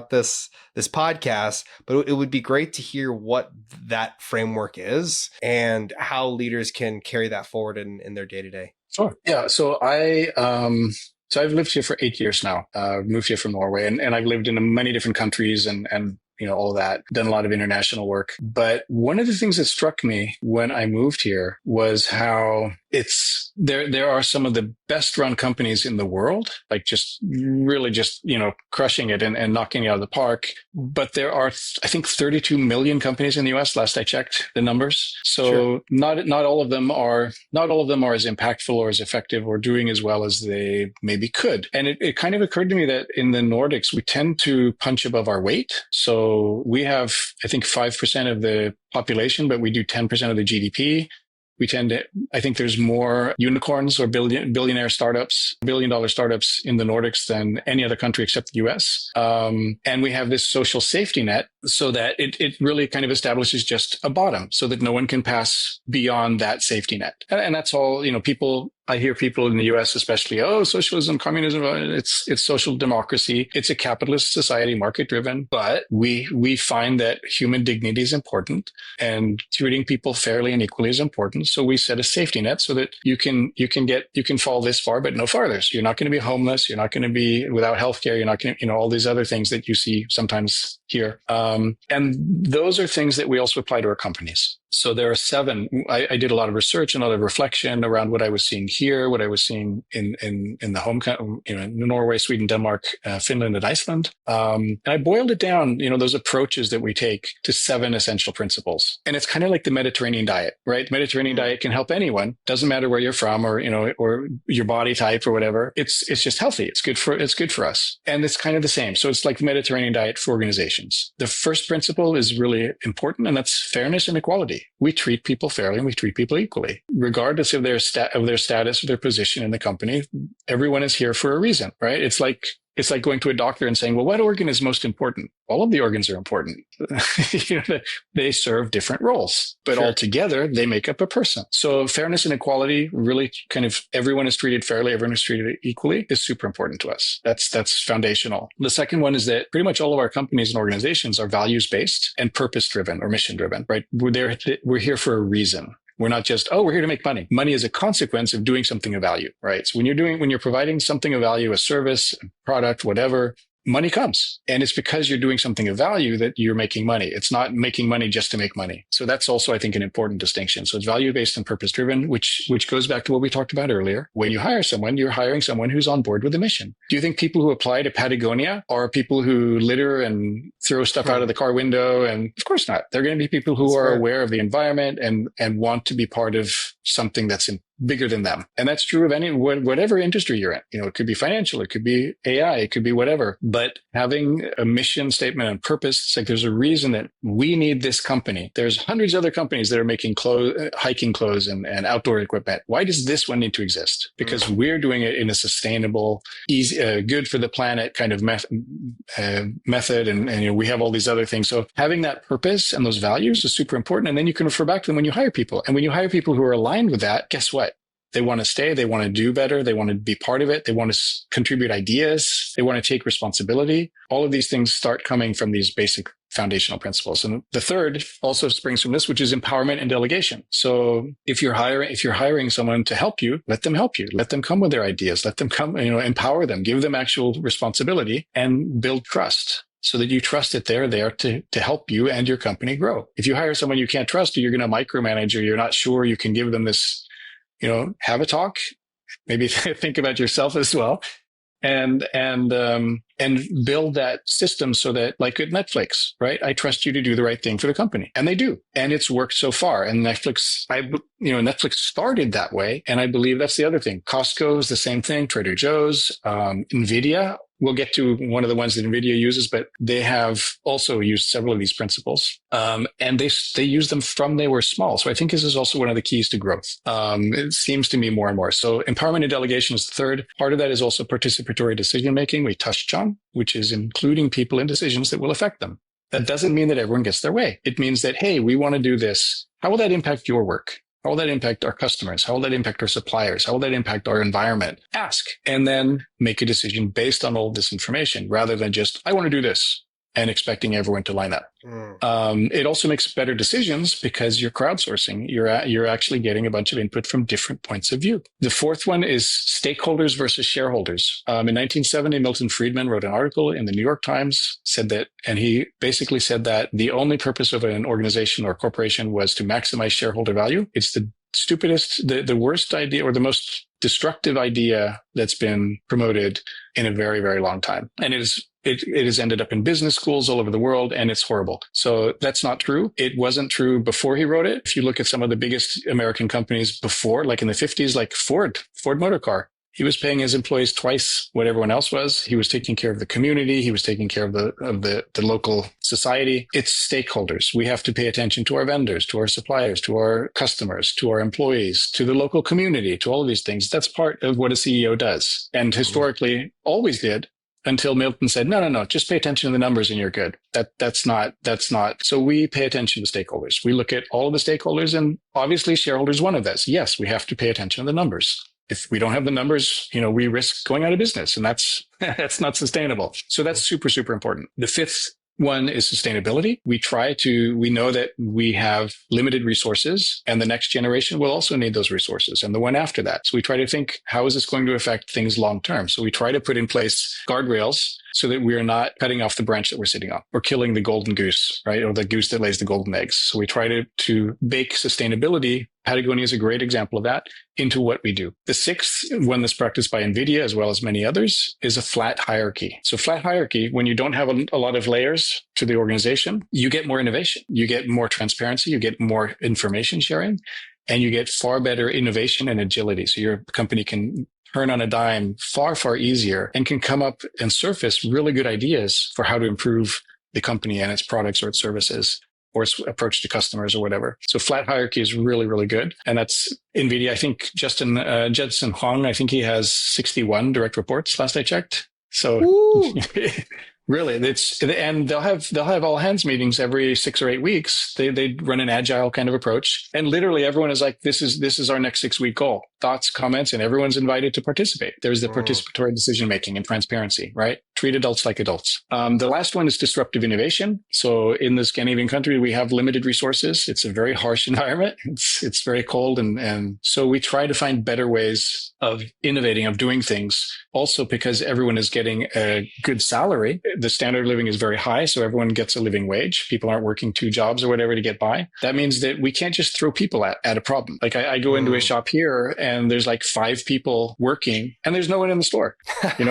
this podcast, but it would be great to hear what that framework is and how leaders can carry that forward in their day-to-day. Sure. Yeah. So I've lived here for 8 years now. Moved here from Norway, and I've lived in many different countries and you know, all of that, done a lot of international work. But one of the things that struck me when I moved here was how there are some of the best run companies in the world, like just really just, you know, crushing it and knocking it out of the park. But there are, I think, 32 million companies in the US, last I checked the numbers. So sure. not all of them are as impactful or as effective or doing as well as they maybe could. And it kind of occurred to me that in the Nordics, we tend to punch above our weight. So we have, I think, 5% of the population, but we do 10% of the GDP. I think there's more unicorns or billion-dollar startups in the Nordics than any other country except the US. And we have this social safety net so that it really kind of establishes just a bottom so that no one can pass beyond that safety net. And that's all, you know, I hear people in the US especially, oh, socialism, communism, it's social democracy. It's a capitalist society, market driven, but we find that human dignity is important and treating people fairly and equally is important. So we set a safety net so that you can fall this far, but no farther. So you're not going to be homeless. You're not going to be without healthcare. You're not going to, you know, all these other things that you see sometimes here. And those are things that we also apply to our companies. So there are 7. I did a lot of research and a lot of reflection around what I was seeing here, what I was seeing in the home, in Norway, Sweden, Denmark, Finland, and Iceland. And I boiled it down, those approaches that we take to 7 essential principles. And it's kind of like the Mediterranean diet, right? The Mediterranean diet can help anyone. Doesn't matter where you're from or your body type or whatever. It's just healthy. It's good for us. And it's kind of the same. So it's like the Mediterranean diet for organizations. The first principle is really important, and that's fairness and equality. We treat people fairly and we treat people equally, regardless of their status or their position in the company. Everyone is here for a reason, right? It's like going to a doctor and saying, well, what organ is most important? All of the organs are important. They serve different roles, but Sure. altogether they make up a person. So fairness and equality, really kind of everyone is treated fairly, everyone is treated equally, is super important to us. That's foundational. The second one is that pretty much all of our companies and organizations are values-based and purpose-driven or mission-driven, right? We're here for a reason. We're not just, we're here to make money. Money is a consequence of doing something of value, right? So when you're providing something of value, a service, a product, whatever, money comes. And it's because you're doing something of value that you're making money. It's not making money just to make money. So that's also, I think, an important distinction. So it's value-based and purpose-driven, which goes back to what we talked about earlier. When you hire someone, you're hiring someone who's on board with the mission. Do you think people who apply to Patagonia are people who litter and throw stuff out of the car window? And of course not. They're going to be people who are aware of the environment and want to be part of something that's bigger than them. And that's true of whatever industry you're in. It could be financial, it could be AI, it could be whatever. But having a mission statement and purpose, it's like there's a reason that we need this company. There's hundreds of other companies that are making hiking clothes and outdoor equipment. Why does this one need to exist? Because we're doing it in a sustainable, easy, good for the planet kind of method. And we have all these other things. So having that purpose and those values is super important. And then you can refer back to them when you hire people. And when you hire people who are aligned with that, guess what? They want to stay. They want to do better. They want to be part of it. They want to contribute ideas. They want to take responsibility. All of these things start coming from these basic foundational principles. And the third also springs from this, which is empowerment and delegation. So if you're hiring someone to help you, let them help you. Let them come with their ideas. Let them come, empower them, give them actual responsibility and build trust, so that you trust that they're there to help you and your company grow. If you hire someone you can't trust, or you're going to micromanage, or you're not sure you can give them this, have a talk, maybe think about yourself as well, and build that system so that, like at Netflix, right? I trust you to do the right thing for the company, and they do, and it's worked so far. And Netflix started that way, and I believe that's the other thing. Costco is the same thing. Trader Joe's, Nvidia. We'll get to one of the ones that NVIDIA uses, but they have also used several of these principles. And they use them from they were small. So I think this is also one of the keys to growth. It seems to me more and more. So empowerment and delegation is the third. Part of that is also participatory decision-making we touched on, which is including people in decisions that will affect them. That doesn't mean that everyone gets their way. It means that, hey, we want to do this. How will that impact your work? How will that impact our customers? How will that impact our suppliers? How will that impact our environment? Ask, and then make a decision based on all of this information, rather than just, I want to do this, and expecting everyone to line up. It also makes better decisions because you're crowdsourcing. You're actually getting a bunch of input from different points of view. The fourth one is stakeholders versus shareholders. In 1970, Milton Friedman wrote an article in the New York Times, and he basically said that the only purpose of an organization or corporation was to maximize shareholder value. It's the stupidest, the worst idea, or the most destructive idea that's been promoted in a very, very long time. And it has ended up in business schools all over the world, and it's horrible. So that's not true. It wasn't true before he wrote it. If you look at some of the biggest American companies before, like in the 50s, like Ford Motor Car, he was paying his employees twice what everyone else was. He was taking care of the community. He was taking care of the local society. It's stakeholders. We have to pay attention to our vendors, to our suppliers, to our customers, to our employees, to the local community, to all of these things. That's part of what a CEO does, and historically always did, until Milton said, no, just pay attention to the numbers and you're good. That's not. So we pay attention to stakeholders. We look at all of the stakeholders, and obviously shareholders one of those. Yes, we have to pay attention to the numbers. If we don't have the numbers, we risk going out of business, and that's not sustainable. So that's super, super important. The fifth one is sustainability. We know that we have limited resources, and the next generation will also need those resources, and the one after that. So we try to think, how is this going to affect things long term? So we try to put in place guardrails so that we are not cutting off the branch that we're sitting on or killing the golden goose, right? Or the goose that lays the golden eggs. So we try to bake sustainability. Patagonia is a great example of that into what we do. The sixth one that's practiced by NVIDIA, as well as many others, is a flat hierarchy. So flat hierarchy, when you don't have a lot of layers to the organization, you get more innovation, you get more transparency, you get more information sharing, and you get far better innovation and agility. So your company can turn on a dime far, far easier and can come up and surface really good ideas for how to improve the company and its products or its services, or its approach to customers or whatever. So flat hierarchy is really, really good. And that's NVIDIA. I think Jensen Huang, I think he has 61 direct reports last I checked. So really, and they'll have all hands meetings every 6 or 8 weeks. They run an agile kind of approach. And literally everyone is like, this is our next 6-week goal. Thoughts, comments, and everyone's invited to participate. There's the participatory decision making and transparency, right? Treat adults like adults. The last one is disruptive innovation. So in the Scandinavian country, we have limited resources. It's a very harsh environment. It's very cold. And so we try to find better ways of innovating, of doing things. Also because everyone is getting a good salary. The standard of living is very high. So everyone gets a living wage. People aren't working 2 jobs or whatever to get by. That means that we can't just throw people at a problem. Like I go into a shop here and there's like 5 people working and there's no one in the store, and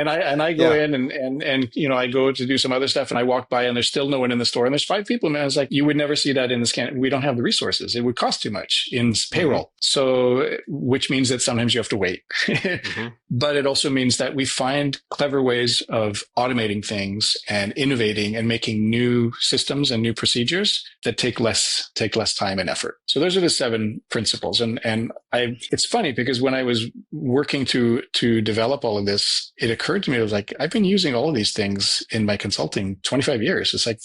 I go in and I go to do some other stuff and I walk by and there's still no one in the store and there's 5 people. And I was like, you would never see that in the scan. We don't have the resources. It would cost too much in payroll. So, which means that sometimes you have to wait, but it also means that we find clever ways of automating things and innovating and making new systems and new procedures that take less time and effort. So those are the 7 principles. And it's funny because when I was working to develop all of this, it occurred to me, I was like, I've been using all of these things in my consulting 25 years. It's like,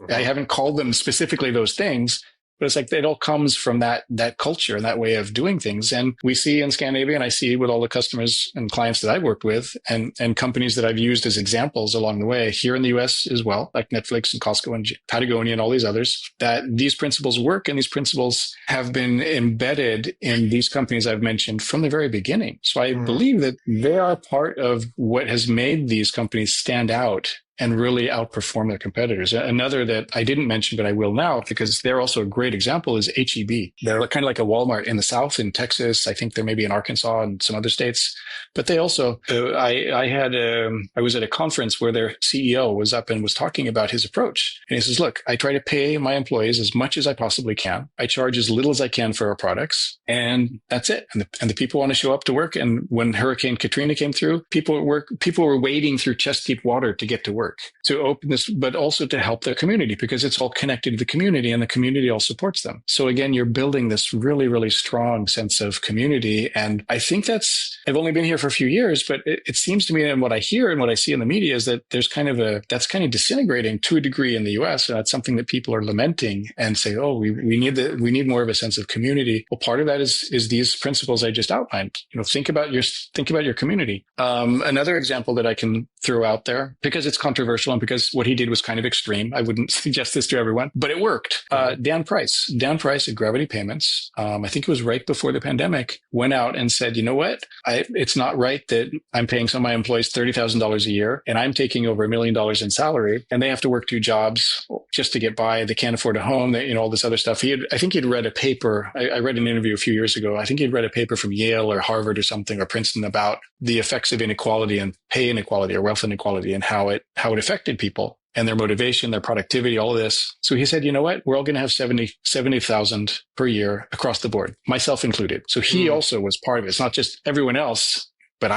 I haven't called them specifically those things, but it's like it all comes from that culture and that way of doing things. And we see in Scandinavia, and I see with all the customers and clients that I've worked with and companies that I've used as examples along the way here in the US as well, like Netflix and Costco and Patagonia and all these others, that these principles work and these principles have been embedded in these companies I've mentioned from the very beginning. So I believe that they are part of what has made these companies stand out and really outperform their competitors. Another that I didn't mention, but I will now, because they're also a great example, is HEB. They're kind of like a Walmart in the South, in Texas. I think they're maybe in Arkansas and some other states. But they also, I was at a conference where their CEO was up and was talking about his approach. And he says, look, I try to pay my employees as much as I possibly can. I charge as little as I can for our products. And that's it. And the people want to show up to work. And when Hurricane Katrina came through, people were wading through chest deep water to get to work, to open this, but also to help their community, because it's all connected to the community and the community all supports them. So again, you're building this really, really strong sense of community. And I think I've only been here for a few years, but it seems to me, and what I hear and what I see in the media is that there's that's kind of disintegrating to a degree in the US. And that's something that people are lamenting and say, oh, we need more of a sense of community. Well, part of that is these principles I just outlined. Think about your community. Another example that I can throw out there, because it's controversial and because what he did was kind of extreme. I wouldn't suggest this to everyone, but it worked. Dan Price at Gravity Payments, I think it was right before the pandemic, went out and said, you know what? It's not right that I'm paying some of my employees $30,000 a year and I'm taking over $1 million in salary and they have to work 2 jobs just to get by. They can't afford a home, all this other stuff. I think he'd read a paper. I read an interview a few years ago. I think he'd read a paper from Yale or Harvard or something, or Princeton, about the effects of inequality and pay inequality or wealth inequality and how it affected people and their motivation, their productivity, all of this. So he said, you know what? We're all going to have 70,000 per year across the board, myself included. So he also was part of it. It's not just everyone else, but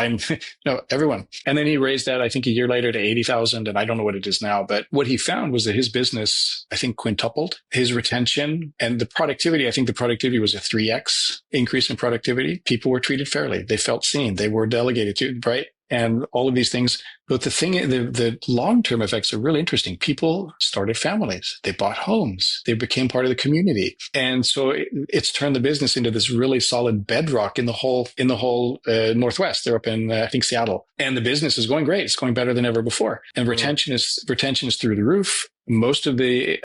everyone. And then he raised that, I think, a year later to 80,000. And I don't know what it is now. But what he found was that his business, I think, quintupled his retention and the productivity. I think the productivity was a 3x increase in productivity. People were treated fairly. They felt seen. They were delegated to, right? And all of these things. But the long-term effects are really interesting. People started families. They bought homes. They became part of the community. And so it's turned the business into this really solid bedrock in the whole Northwest. They're up in, I think, Seattle. And the business is going great. It's going better than ever before. And retention is through the roof. Most of the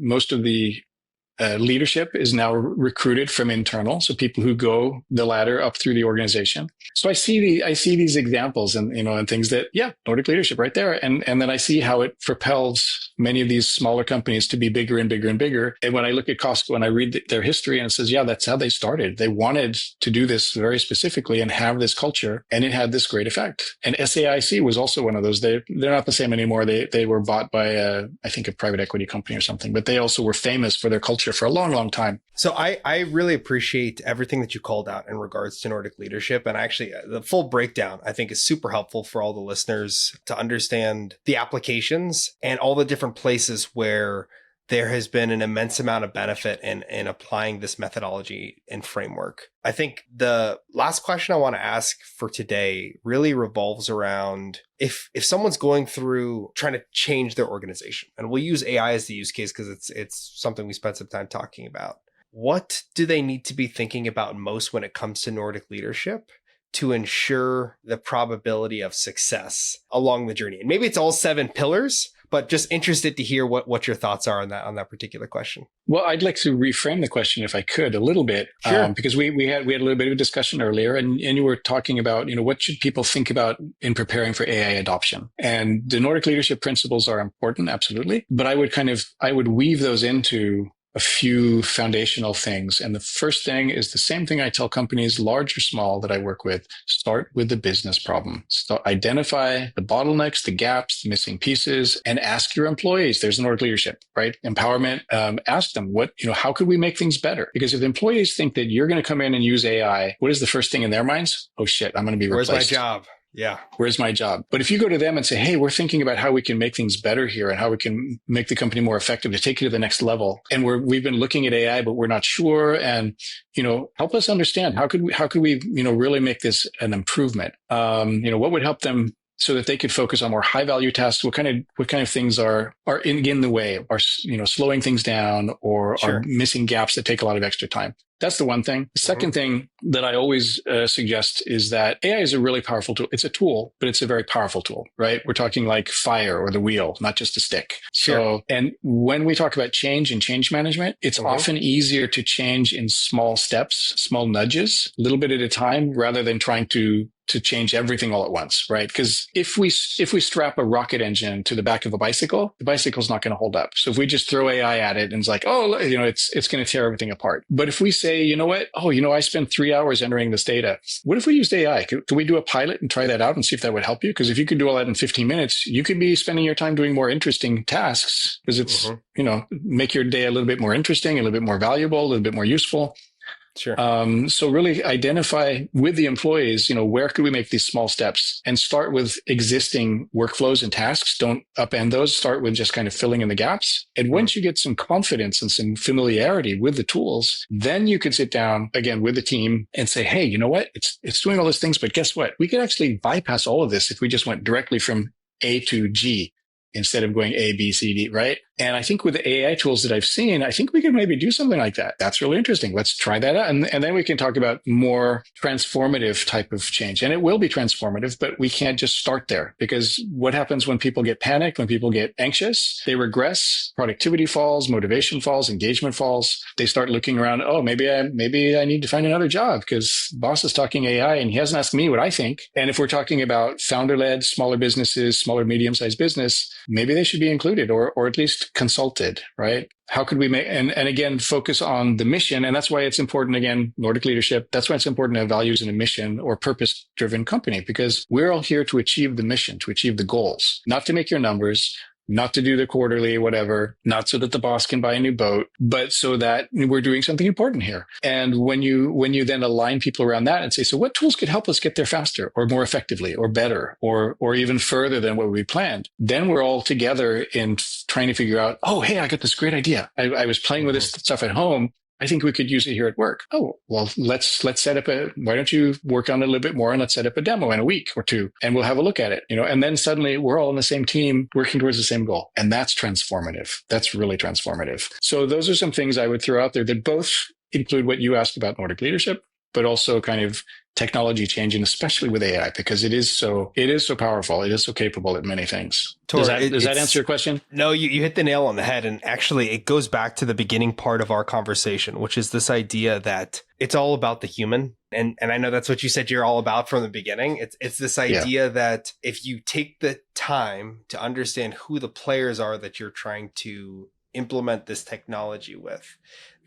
leadership is now recruited from internal, so people who go the ladder up through the organization. So I see these examples and things that, yeah, Nordic leadership right there, and then I see how it propels many of these smaller companies to be bigger and bigger and bigger. And when I look at Costco and I read their history, and it says, yeah, that's how they started. They wanted to do this very specifically and have this culture, and it had this great effect. And SAIC was also one of those. They're not the same anymore. They were bought by I think a private equity company or something, but they also were famous for their culture for a long, long time. So I really appreciate everything that you called out in regards to Nordic leadership. And actually the full breakdown, I think, is super helpful for all the listeners to understand the applications and all the different places where there has been an immense amount of benefit in applying this methodology and framework. I think the last question I want to ask for today really revolves around if someone's going through trying to change their organization, and we'll use AI as the use case because it's something we spent some time talking about. What do they need to be thinking about most when it comes to Nordic leadership to ensure the probability of success along the journey? And maybe it's all 7 pillars, but just interested to hear what your thoughts are on that particular question. Well, I'd like to reframe the question, if I could, a little bit, sure. Because we had a little bit of a discussion earlier, and you were talking about, what should people think about in preparing for AI adoption? And the Nordic leadership principles are important, absolutely, but I would weave those into a few foundational things. And the first thing is the same thing I tell companies, large or small, that I work with. Start with the business problem. Identify the bottlenecks, the gaps, the missing pieces, and ask your employees. There's Nordic leadership, right? Empowerment. Ask them how could we make things better? Because if employees think that you're going to come in and use AI, what is the first thing in their minds? Oh shit, I'm going to be replaced. Where's my job? Yeah. Where's my job? But if you go to them and say, hey, we're thinking about how we can make things better here and how we can make the company more effective to take it to the next level. And we've been looking at AI, but we're not sure. And, help us understand how could we, really make this an improvement? What would help them so that they could focus on more high value tasks? What kind of things are in the way, are, slowing things down or Sure. are missing gaps that take a lot of extra time? That's the one thing. The second thing that I always suggest is that AI is a really powerful tool. It's a tool, but it's a very powerful tool, right? We're talking like fire or the wheel, not just a stick. Sure. So, and when we talk about change and change management, it's often easier to change in small steps, small nudges, a little bit at a time, rather than trying to change everything all at once, right? Because if we strap a rocket engine to the back of a bicycle, the bicycle's not going to hold up. So if we just throw AI at it and it's like, it's going to tear everything apart. But if we say, you know what? I spent 3 hours entering this data. What if we used AI? Could we do a pilot and try that out and see if that would help you? Because if you could do all that in 15 minutes, you could be spending your time doing more interesting tasks because it's, make your day a little bit more interesting, a little bit more valuable, a little bit more useful. Sure. So really identify with the employees, where could we make these small steps, and start with existing workflows and tasks. Don't upend those. Start with just kind of filling in the gaps. And once you get some confidence and some familiarity with the tools, then you can sit down again with the team and say, hey, you know what? It's doing all these things, but guess what? We could actually bypass all of this if we just went directly from A to G instead of going A, B, C, D, right? And I think with the AI tools that I've seen, I think we could maybe do something like that. That's really interesting. Let's try that out. And then we can talk about more transformative type of change. And it will be transformative, but we can't just start there, because what happens when people get panicked, when people get anxious, they regress, productivity falls, motivation falls, engagement falls. They start looking around. Oh, maybe I need to find another job because boss is talking AI and he hasn't asked me what I think. And if we're talking about founder-led, smaller businesses, smaller, medium-sized business, maybe they should be included or at least consulted, right? How could we make, and again, focus on the mission. And that's why it's important, again, Nordic leadership. That's why it's important to have values and a mission or purpose-driven company, because we're all here to achieve the mission, to achieve the goals, not to make your numbers, not to do the quarterly, whatever, not so that the boss can buy a new boat, but so that we're doing something important here. And when you then align people around that and say, so what tools could help us get there faster or more effectively or better or even further than what we planned, then we're all together in trying to figure out, oh, hey, I got this great idea. I was playing with this stuff at home. I think we could use it here at work. Oh, well, let's set up why don't you work on it a little bit more and let's set up a demo in a week or two and we'll have a look at it, and then suddenly we're all on the same team working towards the same goal. And that's transformative. That's really transformative. So those are some things I would throw out there that both include what you asked about Nordic leadership, but also kind of technology change, and especially with AI, because it is so powerful. It is so capable at many things. Tor, Does that answer your question? No, you hit the nail on the head. And actually, it goes back to the beginning part of our conversation, which is this idea that it's all about the human. And I know that's what you said you're all about from the beginning. It's this idea that if you take the time to understand who the players are that you're trying to implement this technology with,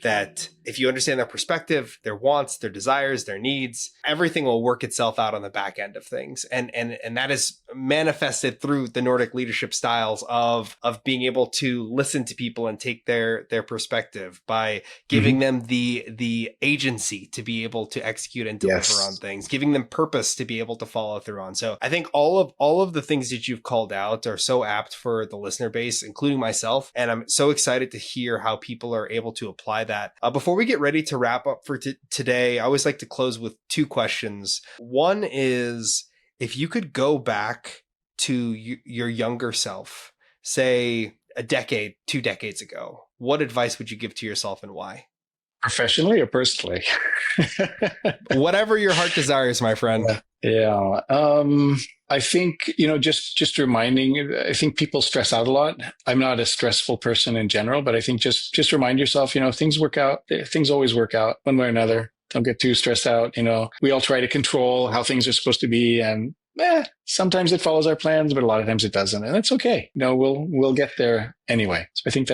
that if you understand their perspective, their wants, their desires, their needs, everything will work itself out on the back end of things. And that is manifested through the Nordic leadership styles of being able to listen to people and take their perspective by giving them the agency to be able to execute and deliver on things, giving them purpose to be able to follow through on. So I think all of the things that you've called out are so apt for the listener base, including myself. And I'm so excited to hear how people are able to apply that. Before we get ready to wrap up for today, I always like to close with two questions. One is, if you could go back to your younger self, say a decade, 2 decades ago, what advice would you give to yourself and why? Professionally or personally? Whatever your heart desires, my friend. Yeah. I think, just reminding, I think people stress out a lot. I'm not a stressful person in general, but I think just remind yourself, things work out. Things always work out one way or another. Don't get too stressed out. We all try to control how things are supposed to be, and sometimes it follows our plans, but a lot of times it doesn't. And that's okay. We'll get there anyway. So I think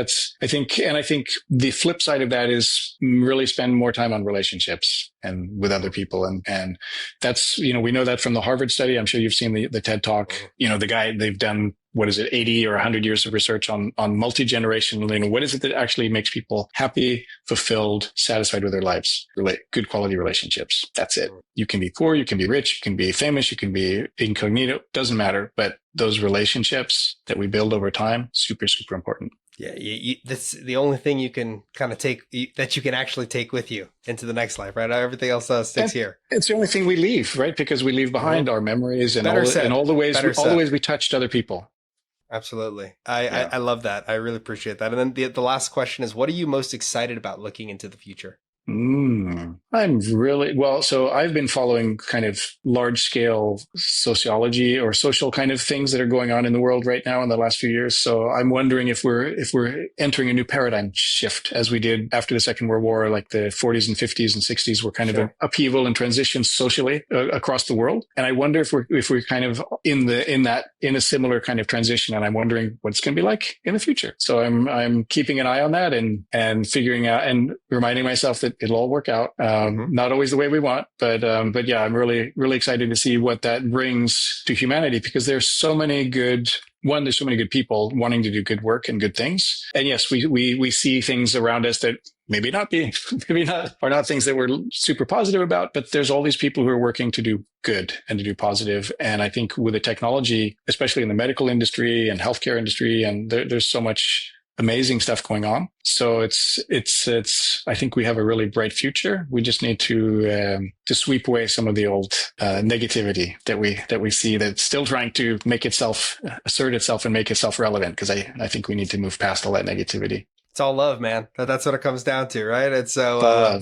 the flip side of that is really spend more time on relationships and with other people. And that's, we know that from the Harvard study. I'm sure you've seen the TED Talk, the guy, they've done, 80 or 100 years of research on multi-generational, what is it that actually makes people happy, fulfilled, satisfied with their lives? Good quality relationships. That's it. You can be poor, you can be rich, you can be famous, you can be incognito, doesn't matter. But those relationships that we build over time, super, super important. Yeah, that's the only thing you can kind of that you can actually take with you into the next life, right? Everything else sticks here. It's the only thing we leave, right? Because we leave behind our memories and all the ways we touched other people. Absolutely. I love that. I really appreciate that. And then the last question is, what are you most excited about looking into the future? I'm really, so I've been following kind of large scale sociology or social kind of things that are going on in the world right now in the last few years. So I'm wondering if we're entering a new paradigm shift, as we did after the Second World War, like the 40s and 50s and 60s were kind of an upheaval and transition socially across the world. And I wonder if we're kind of in a similar kind of transition. And I'm wondering what it's going to be like in the future. So I'm keeping an eye on that and figuring out and reminding myself that it'll all work out. Not always the way we want, but yeah, I'm really, really excited to see what that brings to humanity, because there's so many good people wanting to do good work and good things. And yes, we see things around us that maybe not are not things that we're super positive about, but there's all these people who are working to do good and to do positive. And I think with the technology, especially in the medical industry and healthcare industry, and there's so much amazing stuff going on. So it's, I think we have a really bright future. We just need to sweep away some of the old negativity that we see that's still trying to assert itself and make itself relevant. Cause I think we need to move past all that negativity. It's all love, man. That's what it comes down to, right? And so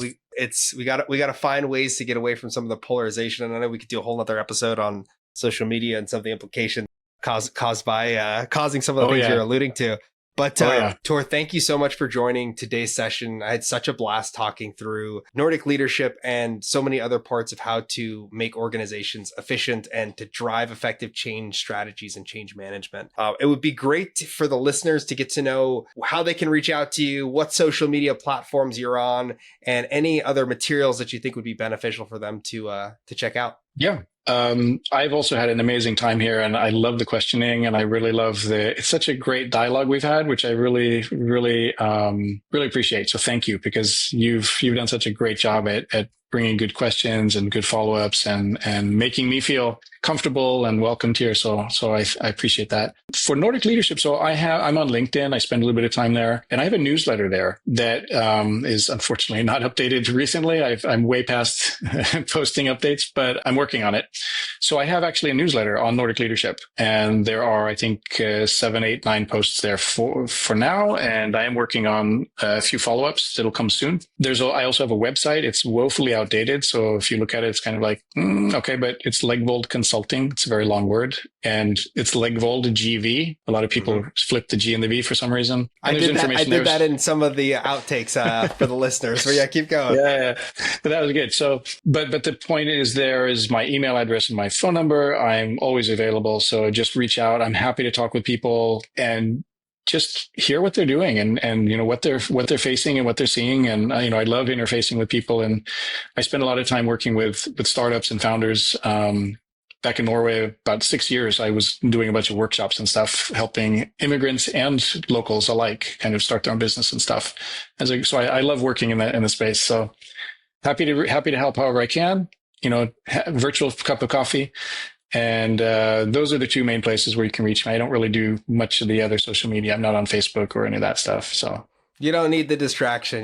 we got to find ways to get away from some of the polarization. And I know we could do a whole other episode on social media and some of the implications caused by causing some of the things you're alluding to. But Thor, thank you so much for joining today's session. I had such a blast talking through Nordic leadership and so many other parts of how to make organizations efficient and to drive effective change strategies and change management. It would be great for the listeners to get to know how they can reach out to you, what social media platforms you're on, and any other materials that you think would be beneficial for them to check out. Yeah. I've also had an amazing time here, and I love the questioning, and I really love it's such a great dialogue we've had, which I really, really, really appreciate. So thank you, because you've done such a great job at bringing good questions and good follow-ups and making me feel comfortable and welcomed here. So I appreciate that. For Nordic leadership, so I'm on LinkedIn. I spend a little bit of time there, and I have a newsletter there that is unfortunately not updated recently. I'm way past posting updates, but I'm working on it. So I have actually a newsletter on Nordic leadership, and there are, I think, 7, 8, 9 posts there for now, and I am working on a few follow-ups that'll come soon. I also have a website. It's woefully outdated, so if you look at it, it's kind of like, okay, but it's Legvold Consulting. It's a very long word, and it's Legvold GV. A lot of people flip the G and the V for some reason. I did that in some of the outtakes for the listeners. But yeah, keep going. Yeah, but that was good. So, but the point is, there is my email address and my phone number. I'm always available, so just reach out. I'm happy to talk with people and just hear what they're doing and what they're facing and what they're seeing. And I love interfacing with people, and I spend a lot of time working with startups and founders. Back in Norway, about 6 years, I was doing a bunch of workshops and stuff, helping immigrants and locals alike kind of start their own business and stuff. So I love working in the space. So happy to help however I can. Virtual cup of coffee. And those are the 2 main places where you can reach me. I don't really do much of the other social media. I'm not on Facebook or any of that stuff. So you don't need the distraction.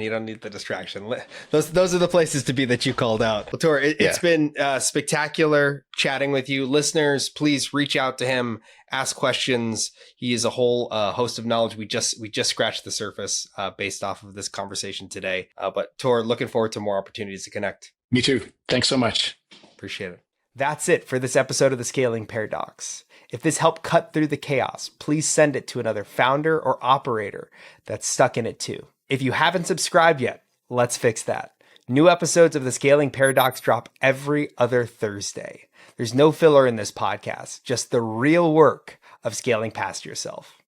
Those are the places to be that you called out. Well, Thor, it's been spectacular chatting with you. Listeners, please reach out to him, ask questions. He is a whole host of knowledge. We just scratched the surface based off of this conversation today. But Thor, looking forward to more opportunities to connect. Me too. Thanks so much. Appreciate it. That's it for this episode of The Scaling Paradox. If this helped cut through the chaos, please send it to another founder or operator that's stuck in it too. If you haven't subscribed yet, let's fix that. New episodes of The Scaling Paradox drop every other Thursday. There's no filler in this podcast, just the real work of scaling past yourself.